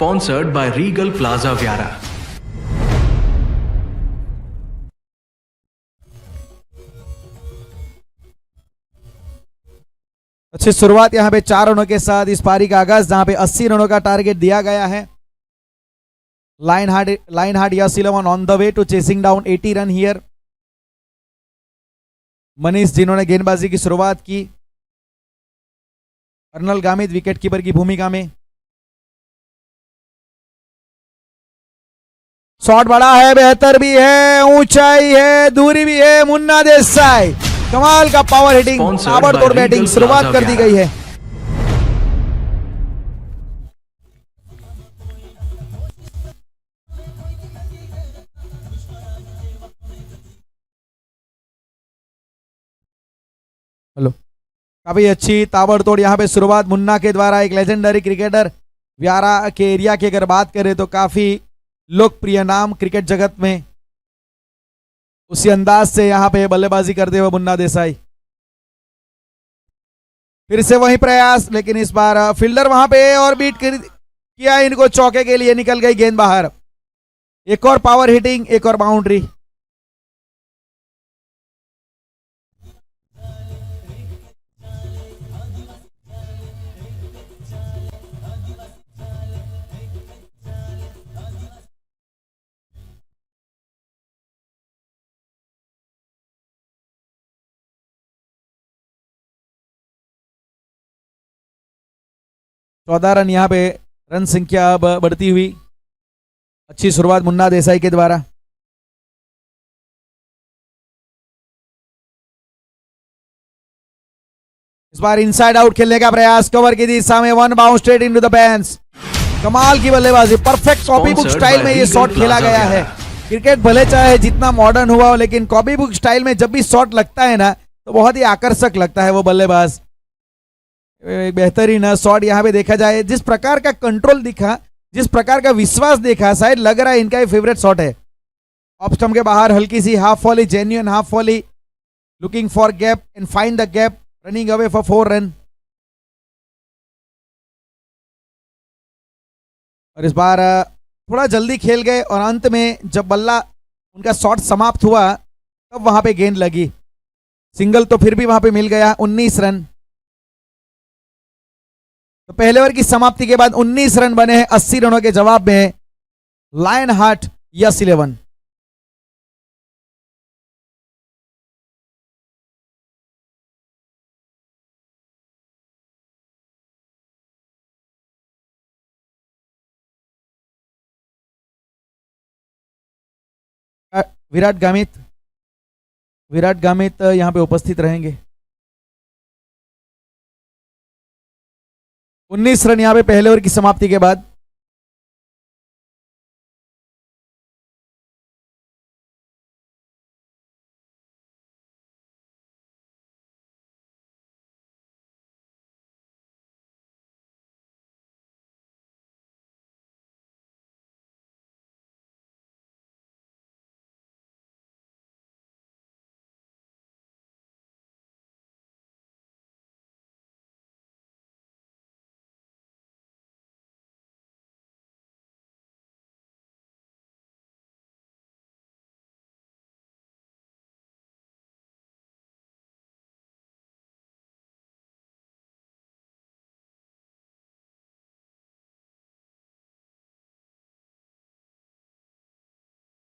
Sponsored by Regal Plaza Vyara. अच्छी शुरुआत यहां पे 4 रनों के साथ इस पारी का आगाज, जहां पे 80 रनों का टारगेट दिया गया है। Lionheart Yes 11 on the way to chasing down 80 run here. Manish जिन्होंने गेंदबाजी की शुरुआत की, अर्नल गामित विकेटकीपर की भूमिका में। शॉट बड़ा है, बेहतर भी है, ऊंचाई है, दूरी भी है। मुन्ना देसाई कमाल का पावर हिटिंग, ताबड़तोड़ बैटिंग शुरुआत कर दी गई है। हेलो, काफी अच्छी ताबड़तोड़ यहां पे शुरुआत मुन्ना के द्वारा। एक लेजेंडरी क्रिकेटर, व्यारा के एरिया की अगर बात करें तो काफी लोकप्रिय नाम क्रिकेट जगत में। उसी अंदाज से यहां पे बल्लेबाजी करते हुए मुन्ना देसाई। फिर से वही प्रयास, लेकिन इस बार फील्डर वहां पे और बीट किया इनको, चौके के लिए निकल गई गेंद बाहर। एक और पावर हिटिंग, एक और बाउंड्री। चौदह रन यहां पे रन संख्या अब बढ़ती हुई। अच्छी शुरुआत मुन्ना देसाई के द्वारा। इस बार इनसाइड आउट खेलने का प्रयास, कवर की दिशा में, one bounce straight into the bench. कमाल की बल्लेबाजी, परफेक्ट कॉपी बुक स्टाइल में ये शॉट खेला गया है। क्रिकेट भले चाहे जितना मॉडर्न हुआ हो, लेकिन कॉपी बुक स्टाइल में जब भी शॉट लगता है ना, तो बहुत ही आकर्षक लगता है वो बल्लेबाज। बेहतरीन शॉट यहां पे देखा जाए, जिस प्रकार का कंट्रोल दिखा, जिस प्रकार का विश्वास देखा, शायद लग रहा है इनका ये फेवरेट शॉट है। ऑफ स्टंप के बाहर हल्की सी half volley, genuine half volley, looking for gap and find the gap, running away for 4 run. और इस बार थोड़ा जल्दी खेल गए और अंत में जब बल्ला उनका शॉट समाप्त हुआ तब वहां पे गेंद लगी। सिंगल तो फिर भी वहां पे मिल गया। 19 रन, तो पहले ओवर की समाप्ति के बाद 19 रन बने हैं 80 रनों के जवाब में। Lion Hearts 11। Virat Gamit यहां पे उपस्थित रहेंगे। 19 रन यहां पे पहले ओवर की समाप्ति के बाद।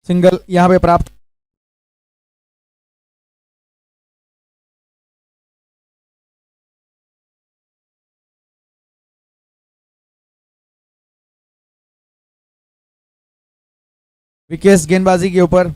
सिंगल यहां पे प्राप्त। विकेश गेंदबाजी के ऊपर।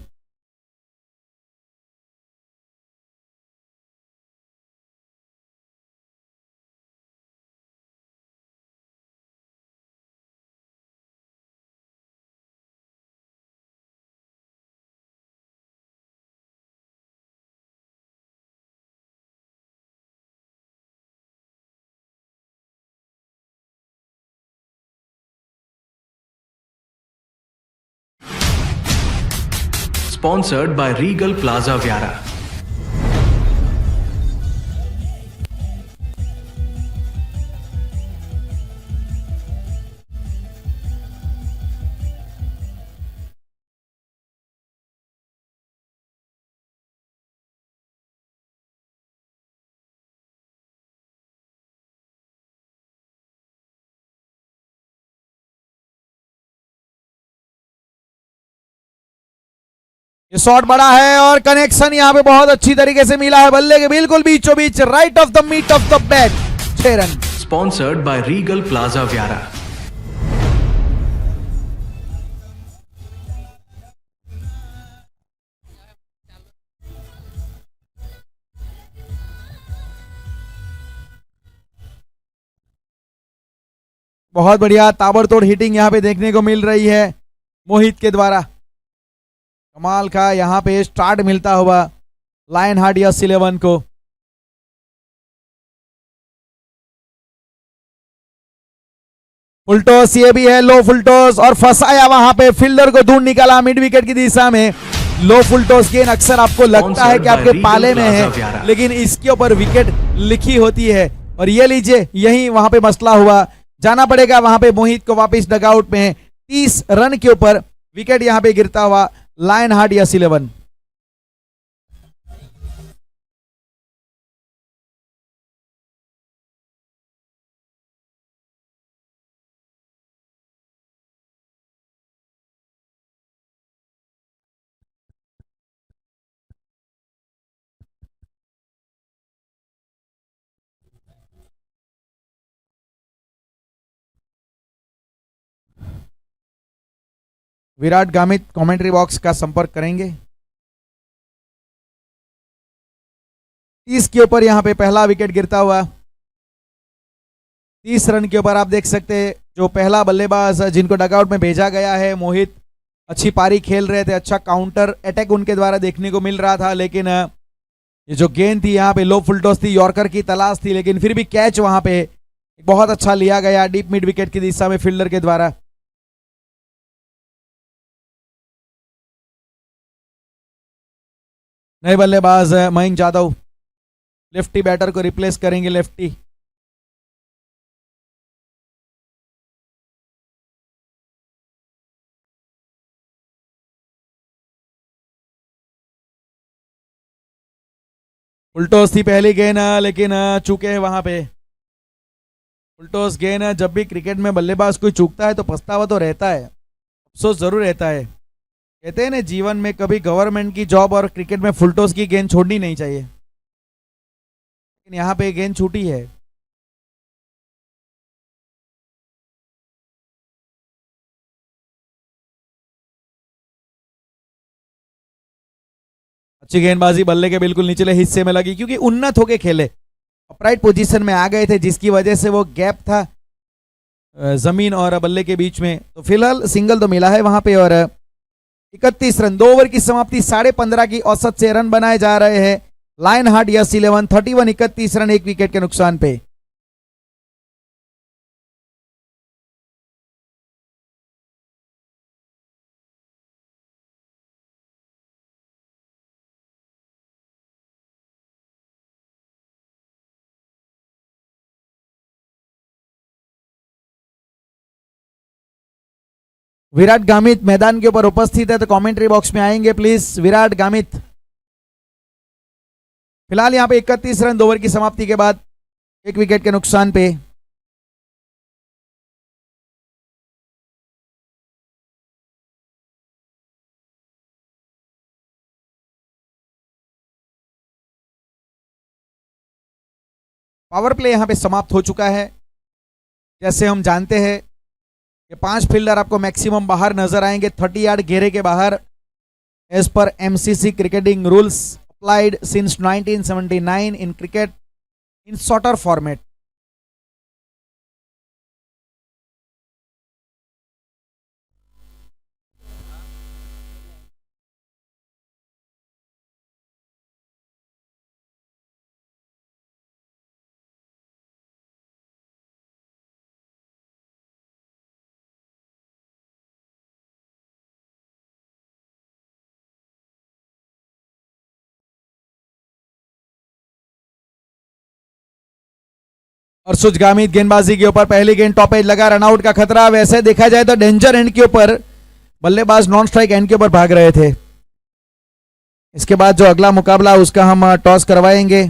Sponsored by Regal Plaza Vyara. ये शॉट बड़ा है और कनेक्शन यहां पे बहुत अच्छी तरीके से मिला है बल्ले के बिल्कुल बीचों बीच, right off the meat of the bat, 6 run. Sponsored by Regal Plaza Viara. बहुत बढ़िया ताबड़तोड़ हिटिंग यहां पे देखने को मिल रही है मोहित के द्वारा। कमाल का यहां पे स्टार्ट मिलता हुआ लायन हार्ट यस 11 को। फुलटॉस ये भी है, लो फुलटॉस और फंसाया वहां पे, फील्डर को दूर निकाला मिड विकेट की दिशा में। लो फुलटॉस गेंद अक्सर आपको लगता है कि आपके पाले में है, लेकिन इसके ऊपर विकेट लिखी होती है। और ये लीजिए यही वहां पे मसला हुआ, जाना पड़ेगा वहां पे मोहित को वापस डगआउट में। 30 रन के ऊपर विकेट यहां पे गिरता हुआ Lion Hearts 11। Virat Gamit commentary box का संपर्क करेंगे। 30 के ऊपर यहां पे पहला विकेट गिरता हुआ। 30 रन के ऊपर आप देख सकते हैं जो पहला बल्लेबाज जिनको डगआउट में भेजा गया है मोहित, अच्छी पारी खेल रहे थे, अच्छा काउंटर अटैक उनके द्वारा देखने को मिल रहा था। लेकिन ये जो गेंद थी यहाँ पे लो फुलटॉस थी, यॉर्कर की तलाश थी, लेकिन फिर भी कैच वहां पे बहुत अच्छा लिया गया डीप मिड विकेट की दिशा में फील्डर के द्वारा। नए बल्लेबाज मयंक यादव लेफ्टी बैटर को रिप्लेस करेंगे, लेफ्टी। फुलटॉस थी पहली गेंद, लेकिन चूके हैं वहां पे। फुलटॉस गेंद जब भी क्रिकेट में बल्लेबाज कोई चूकता है तो पछतावा तो रहता है, अफसोस जरूर रहता है। कहते हैं ना जीवन में कभी गवर्नमेंट की जॉब और क्रिकेट में फुलटॉस की गेंद छोड़नी नहीं चाहिए, लेकिन यहाँ पे गेंद छूटी है। अच्छी गेंदबाजी बल्ले के बिल्कुल निचले हिस्से में लगी, क्योंकि उन्नत होके खेले, अपराइट पोजीशन में आ गए थे, जिसकी वजह से वो गैप था जमीन और बल्ले के बीच में। तो फिलहाल सिंगल तो मिला है वहां पे। और 31 रन, 2 ओवर की समाप्ति, 15.5 की औसत से रन बनाए जा रहे हैं Lion Hearts 11, 31 31 run, 1 wicket के नुकसान पे। विराट गामित मैदान के ऊपर उपस्थित है तो कमेंट्री बॉक्स में आएंगे प्लीज, विराट गामित। फिलहाल यहां पे 31 रन 2 ओवर की समाप्ति के बाद, 1 विकेट के नुकसान पे। पावर प्ले यहां पे समाप्त हो चुका है। जैसे हम जानते हैं कि 5 फील्डर आपको मैक्सिमम बाहर नजर आएंगे 30 यार्ड घेरे के बाहर, एज पर MCC cricketing rules applied since 1979 in cricket in shorter format. और सुजगामित गेंदबाजी के ऊपर पहली गेंद टॉप एज लगा, रनआउट का खतरा। वैसे देखा जाए तो डेंजर एंड के ऊपर बल्लेबाज नॉन स्ट्राइक एंड के ऊपर भाग रहे थे। इसके बाद जो अगला मुकाबला उसका हम टॉस करवाएंगे।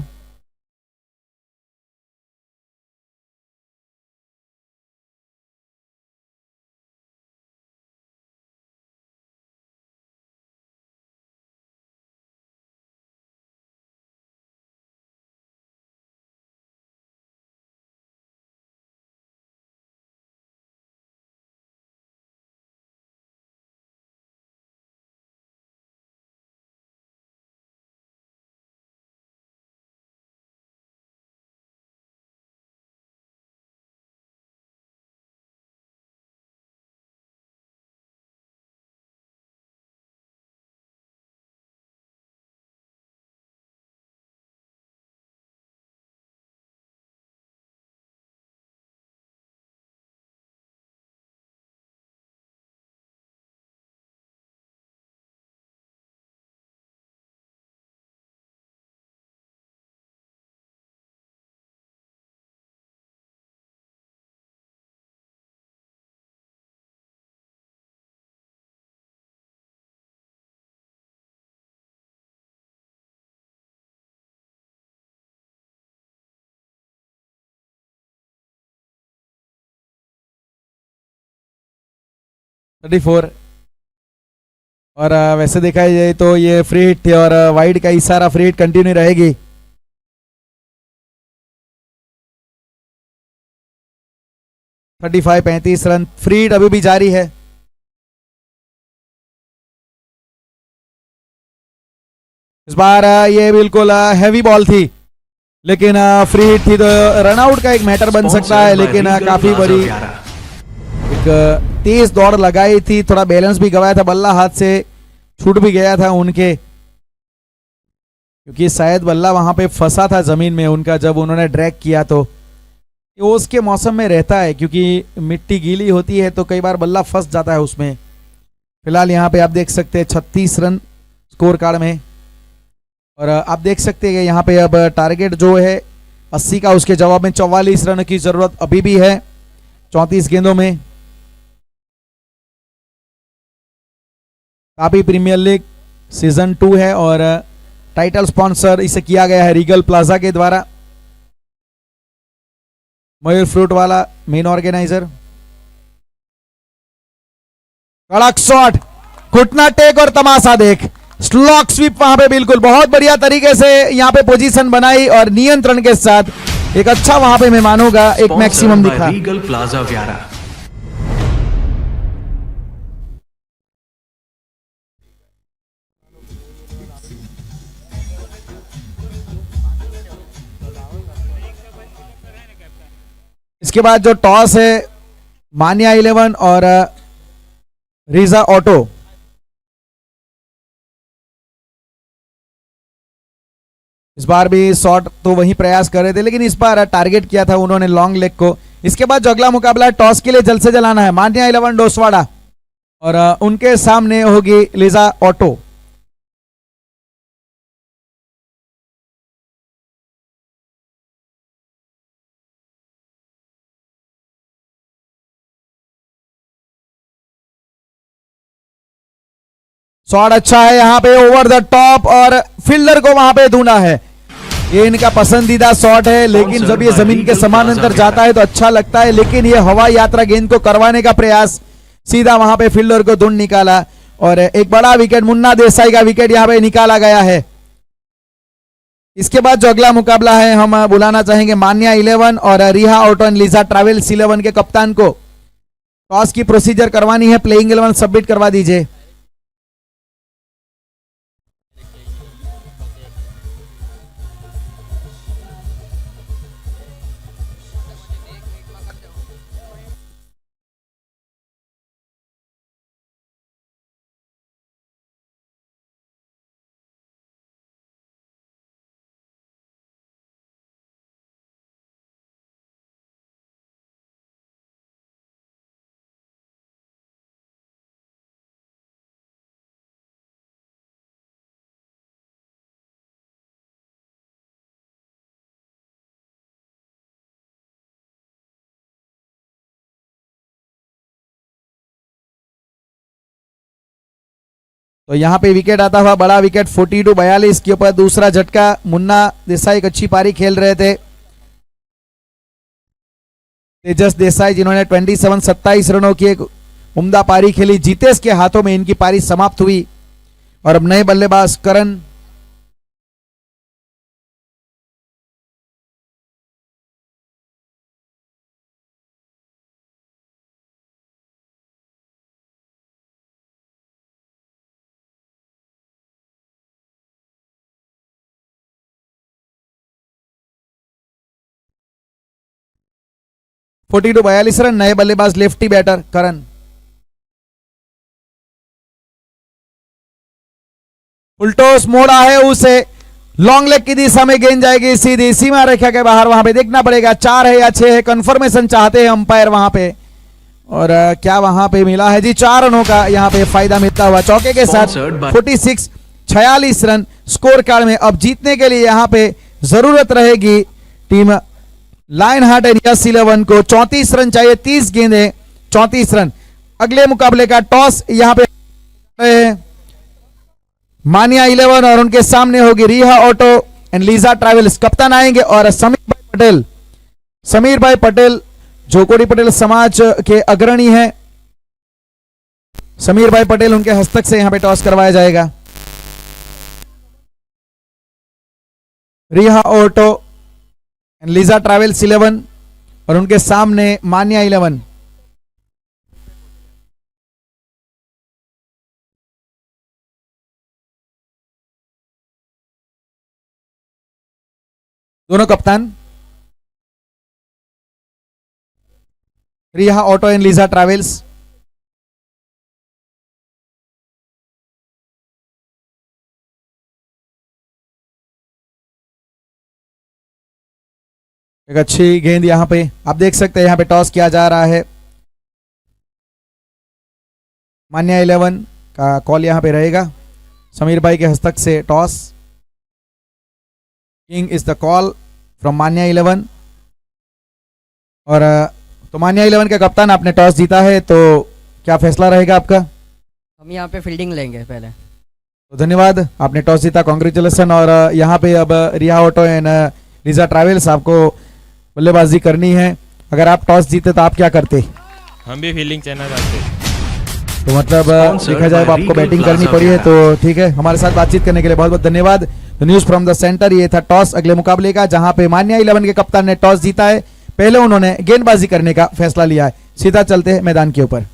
34। और वैसे देखा जाए तो ये फ्री हिट थी और वाइड का इशारा, फ्री हिट कंटिन्यू रहेगी। थर्टी 35 रन, फ्री हिट अभी भी जारी है। इस बार ये बिल्कुल हैवी बॉल थी, लेकिन फ्री हिट थी तो रनआउट का एक मैटर बन सकता है, लेकिन काफी बड़ी एक तेज दौड़ लगाई थी, थोड़ा बैलेंस भी गवाया था, बल्ला हाथ से छूट भी गया था उनके, क्योंकि शायद बल्ला वहां पे फंसा था जमीन में उनका जब उन्होंने ड्रैग किया। तो ओस के मौसम में रहता है, क्योंकि मिट्टी गीली होती है तो कई बार बल्ला फंस जाता है उसमें। फिलहाल यहाँ पे आप देख सकते हैं 36 रन स्कोर कार्ड में, और आप देख सकते हैं यहाँ पे अब टारगेट जो है 80 का, उसके जवाब में 44 रन की जरूरत अभी भी है 34 गेंदों में। काफी प्रीमियर लीग सीजन 2 है और टाइटल स्पॉन्सर इसे किया गया है रीगल प्लाजा के द्वारा, मयूर फ्रूट वाला मेन ऑर्गेनाइजर। कड़क शॉट, घुटना टेक और तमाशा देख, स्लॉक स्वीप वहां पे बिल्कुल बहुत बढ़िया तरीके से यहाँ पे पोजीशन बनाई और नियंत्रण के साथ एक अच्छा वहां पे मेहमानों का एक मैक्सिमम दिखा। रीगल प्लाजा व्यारा। इसके बाद जो टॉस है मान्या 11 और रीजा ऑटो, इस बार भी शॉट तो वही प्रयास कर रहे थे, लेकिन इस बार टारगेट किया था उन्होंने लॉन्ग लेग को। इसके बाद जो अगला मुकाबला टॉस के लिए जल्द से जल्द आना है, मान्या 11 डोसवाड़ा और उनके सामने होगी लीजा ऑटो। शॉट अच्छा है यहाँ पे ओवर द टॉप और फील्डर को वहां पे ढूंढा है, ये इनका पसंदीदा शॉट है, लेकिन जब ये जमीन के समानांतर जाता है तो अच्छा लगता है, लेकिन ये हवाई यात्रा गेंद को करवाने का प्रयास, सीधा वहां पे फील्डर को ढूंढ निकाला और एक बड़ा विकेट, मुन्ना देसाई का विकेट यहाँ पे निकाला गया है। इसके बाद जो अगला मुकाबला है हम बुलाना चाहेंगे मान्या 11 और रिहा ऑटो एंड लीजा ट्रैवल्स 11 के कप्तान को। टॉस की प्रोसीजर करवानी है, प्लेइंग 11 सबमिट करवा दीजिए। तो यहां पे विकेट आता हुआ बड़ा विकेट 42-42 के ऊपर दूसरा झटका, मुन्ना देसाई एक अच्छी पारी खेल रहे थे, तेजस देसाई जिन्होंने 27 रनों की एक उम्दा पारी खेली, जीतेश के हाथों में इनकी पारी समाप्त हुई। और अब नए बल्लेबाज करण, फोर्टी 42 रन, नए बल्लेबाज लेफ्टी बैटर करण। उल्टोस मोड़ा है उसे, लॉन्ग लेग की दिशा में गेंद जाएगी सीधी सीमा रेखा के बाहर, वहां पे देखना पड़ेगा 4 है या 6 है, कंफर्मेशन चाहते हैं अंपायर वहां पे। और क्या वहां पे मिला है जी, 4 रनों का यहाँ पे फायदा मिलता हुआ चौके के साथ 46 रन स्कोर कार्ड में। अब जीतने के लिए यहाँ पे जरूरत रहेगी team line heart and yes 11 को, 34 रन चाहिए, 30 गेंदे 34 रन। अगले मुकाबले का टॉस यहाँ पे मानिया 11 और उनके सामने होगी रिहा ऑटो एंड लीजा ट्रैवल्स। कप्तान आएंगे और समीर भाई पटेल जोकोड़ी पटेल समाज के अग्रणी हैं। समीर भाई पटेल उनके हस्तक से यहां पे टॉस करवाया जाएगा। रिहा ऑटो एंड लीजा ट्रैवल्स 11 और उनके सामने मान्या 11। दोनों कप्तान रिहा ऑटो एंड लीजा ट्रैवल्स। एक अच्छी गेंद यहां पे आप देख सकते हैं, यहां पे टॉस किया जा रहा है। मान्या 11 का कॉल यहां पे रहेगा। समीर भाई के हस्तक से toss. King is the call from Manya 11। और तो मान्या 11 के कप्तान, आपने टॉस जीता है तो क्या फैसला रहेगा आपका? हम यहाँ पे फील्डिंग लेंगे पहले। तो धन्यवाद, आपने टॉस जीता, कॉन्ग्रेचुलेसन। और यहाँ पे अब रिहा ऑटो एंड लीजा ट्रैवल्स आपको बल्लेबाजी करनी है। अगर आप टॉस जीते तो आप क्या करते? हम भी फील्डिंग चलना चाहते। तो मतलब देखा जाए आपको बैटिंग करनी पड़ी है, तो ठीक है। हमारे साथ बातचीत करने के लिए बहुत बहुत धन्यवाद। तो न्यूज फ्रॉम द सेंटर, ये था टॉस अगले मुकाबले का, जहां पे मान्या 11 के कप्तान ने टॉस जीता है। पहले उन्होंने गेंदबाजी करने का फैसला लिया है। सीधा चलते हैं मैदान के ऊपर।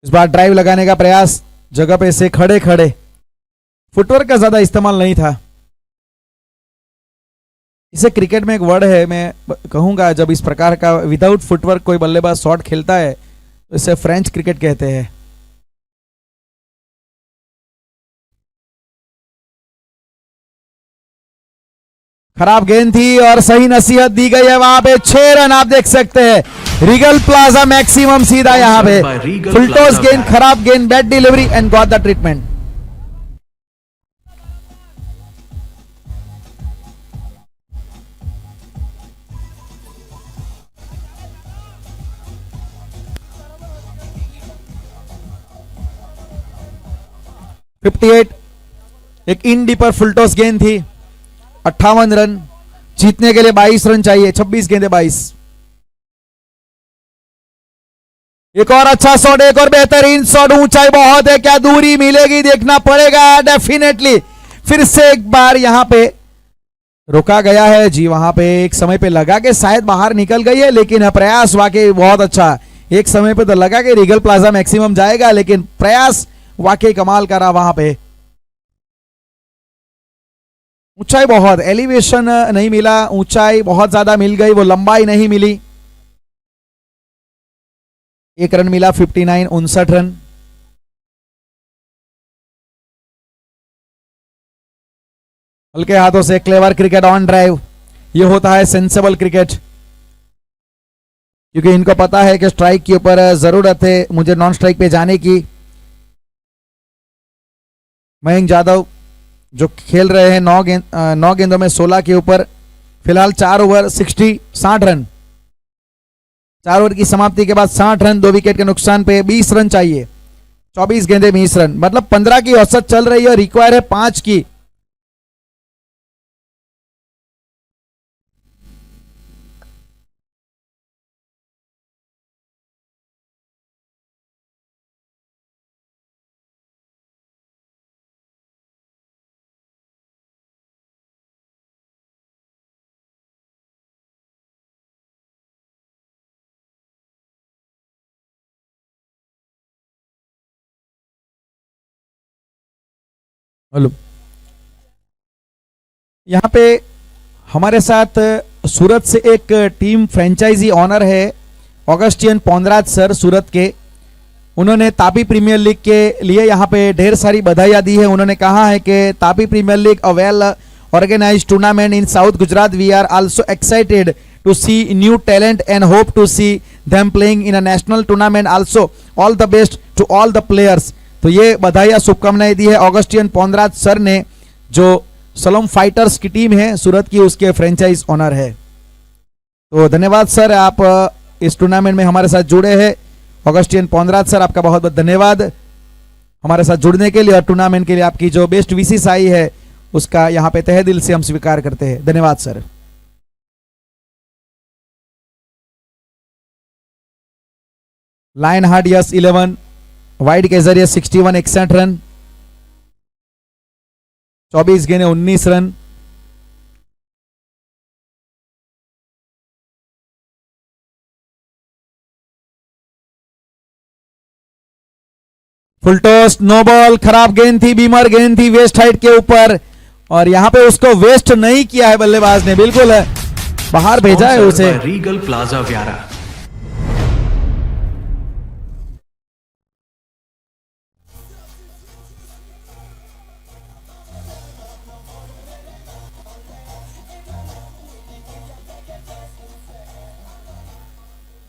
इस बार ड्राइव लगाने का प्रयास, जगह पे से खड़े खड़े, फुटवर्क का ज्यादा इस्तेमाल नहीं था। इसे क्रिकेट में एक वर्ड है, मैं कहूंगा, जब इस प्रकार का विदाउट फुटवर्क कोई बल्लेबाज शॉट खेलता है तो इसे फ्रेंच क्रिकेट कहते हैं। खराब गेंद थी और सही नसीहत दी गई है। वहां पे 6 रन आप देख सकते हैं। रीगल प्लाजा मैक्सिमम सीधा यहां पे फुलटॉस गेंद, खराब गेंद, bad delivery and got the treatment. एक इन डीपर फुलटॉस गेंद थी। 58 रन, जीतने के लिए 22 रन चाहिए। 26 गेंदे 22। एक और अच्छा शॉट, एक और बेहतरीन शॉट, ऊंचाई बहुत है, क्या दूरी मिलेगी देखना पड़ेगा डेफिनेटली। फिर से एक बार यहां पे रोका गया है जी, वहां पे एक समय पे लगा के शायद बाहर निकल गई है, लेकिन प्रयास वाकई बहुत अच्छा। एक समय पे तो लगा के रीगल प्लाजा मैक्सिमम जाएगा, लेकिन प्रयास वाकई कमाल करा। वहां पे ऊंचाई बहुत, एलिवेशन नहीं मिला, ऊंचाई बहुत ज्यादा मिल गई, वो लंबाई नहीं मिली। 1 रन मिला, 59, 59 रन। हल्के हाथों से क्लेवर क्रिकेट ऑन ड्राइव, ये होता है सेंसेबल क्रिकेट, क्योंकि इनको पता है कि स्ट्राइक के ऊपर जरूरत है मुझे नॉन स्ट्राइक पे जाने की। मयंक यादव जो खेल रहे हैं 9 गेंदों में 16 के ऊपर, फिलहाल 4 ओवर 60 रन। 4 ओवर की समाप्ति के बाद 60 रन, 2 विकेट के नुकसान पे 20 रन चाहिए। 24 गेंदे 20 रन, मतलब 15 की औसत चल रही है, रिक्वायर है 5 की। हेलो, यहाँ पे हमारे साथ सूरत से एक टीम फ्रेंचाइजी ऑनर है, ऑगस्टियन पोंद्राज सर सूरत के। उन्होंने तापी प्रीमियर लीग के लिए यहाँ पे ढेर सारी बधाइयाँ दी है। उन्होंने कहा है कि Tapi premier league a well organised tournament in south Gujarat, we are also excited to see new talent and hope to see them playing in a national tournament also, all the best to all the players. तो ये बधाइयाँ शुभकामनाएं दी है ऑगस्टियन पोंद्राज sir ने, जो सलम fighters की team है सूरत की, उसके फ्रेंचाइज ओनर है। तो धन्यवाद सर, आप इस टूर्नामेंट में हमारे साथ जुड़े हैं। ऑगस्टियन पोंद्राज सर, आपका बहुत बहुत धन्यवाद हमारे साथ जुड़ने के लिए और टूर्नामेंट के लिए आपकी जो बेस्ट विशेष आई है उसका यहाँ पे तहे दिल से हम स्वीकार करते हैं। धन्यवाद sir. Lion Hearts 11, wide के जरिए 61 61 रन, 24 गेंदें 19 रन। फुल टॉस, नो बॉल, खराब गेंद थी, बीमर गेंद थी वेस्ट हाइट के ऊपर, और यहां पे उसको वेस्ट नहीं किया है बल्लेबाज ने, बिल्कुल है बाहर भेजा है उसे। Regal Plaza Vyara.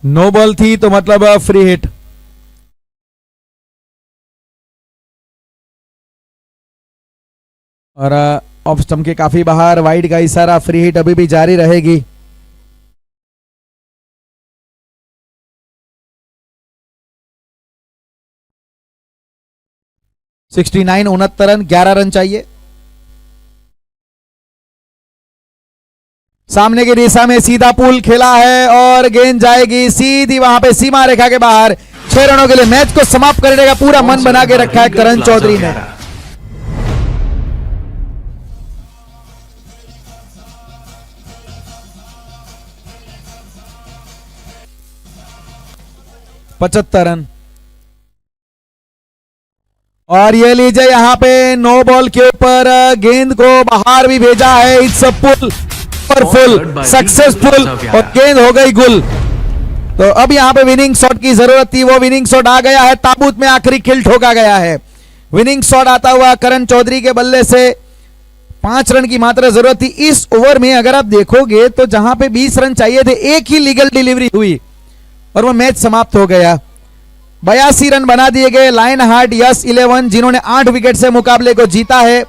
No ball थी तो मतलब फ्री हिट। और ऑफ स्टंप के काफी बाहर, वाइड का इशारा, फ्री हिट अभी भी जारी रहेगी। सिक्सटी 69 रन, 11 रन चाहिए। सामने की दिशा में सीधा पुल खेला है और गेंद जाएगी सीधी वहां पे सीमा रेखा के बाहर। 6 रनों के लिए मैच को समाप्त करने का पूरा मन बना के रखा है करण चौधरी ने। पचहत्तर रन। और ये लीजिए यहां पे नो बॉल के ऊपर गेंद को बाहर भी भेजा है। It's a pull, powerful, successful, और गेंद हो गई गुल। तो अब यहां पे विनिंग शॉट की जरूरत थी, वो विनिंग शॉट आ गया है। ताबूत में आखिरी खिल ठोका गया है। विनिंग शॉट आता हुआ करण चौधरी के बल्ले से 5 रन की मात्र जरूरत थी। इस ओवर में अगर आप देखोगे तो जहां पे 20 रन चाहिए थे, एक ही लीगल डिलीवरी हुई और वो मैच समाप्त हो गया। 82 रन बना दिए गए लाइन हार्ट यस 11, जिन्होंने 8 विकेट से मुकाबले को जीता है।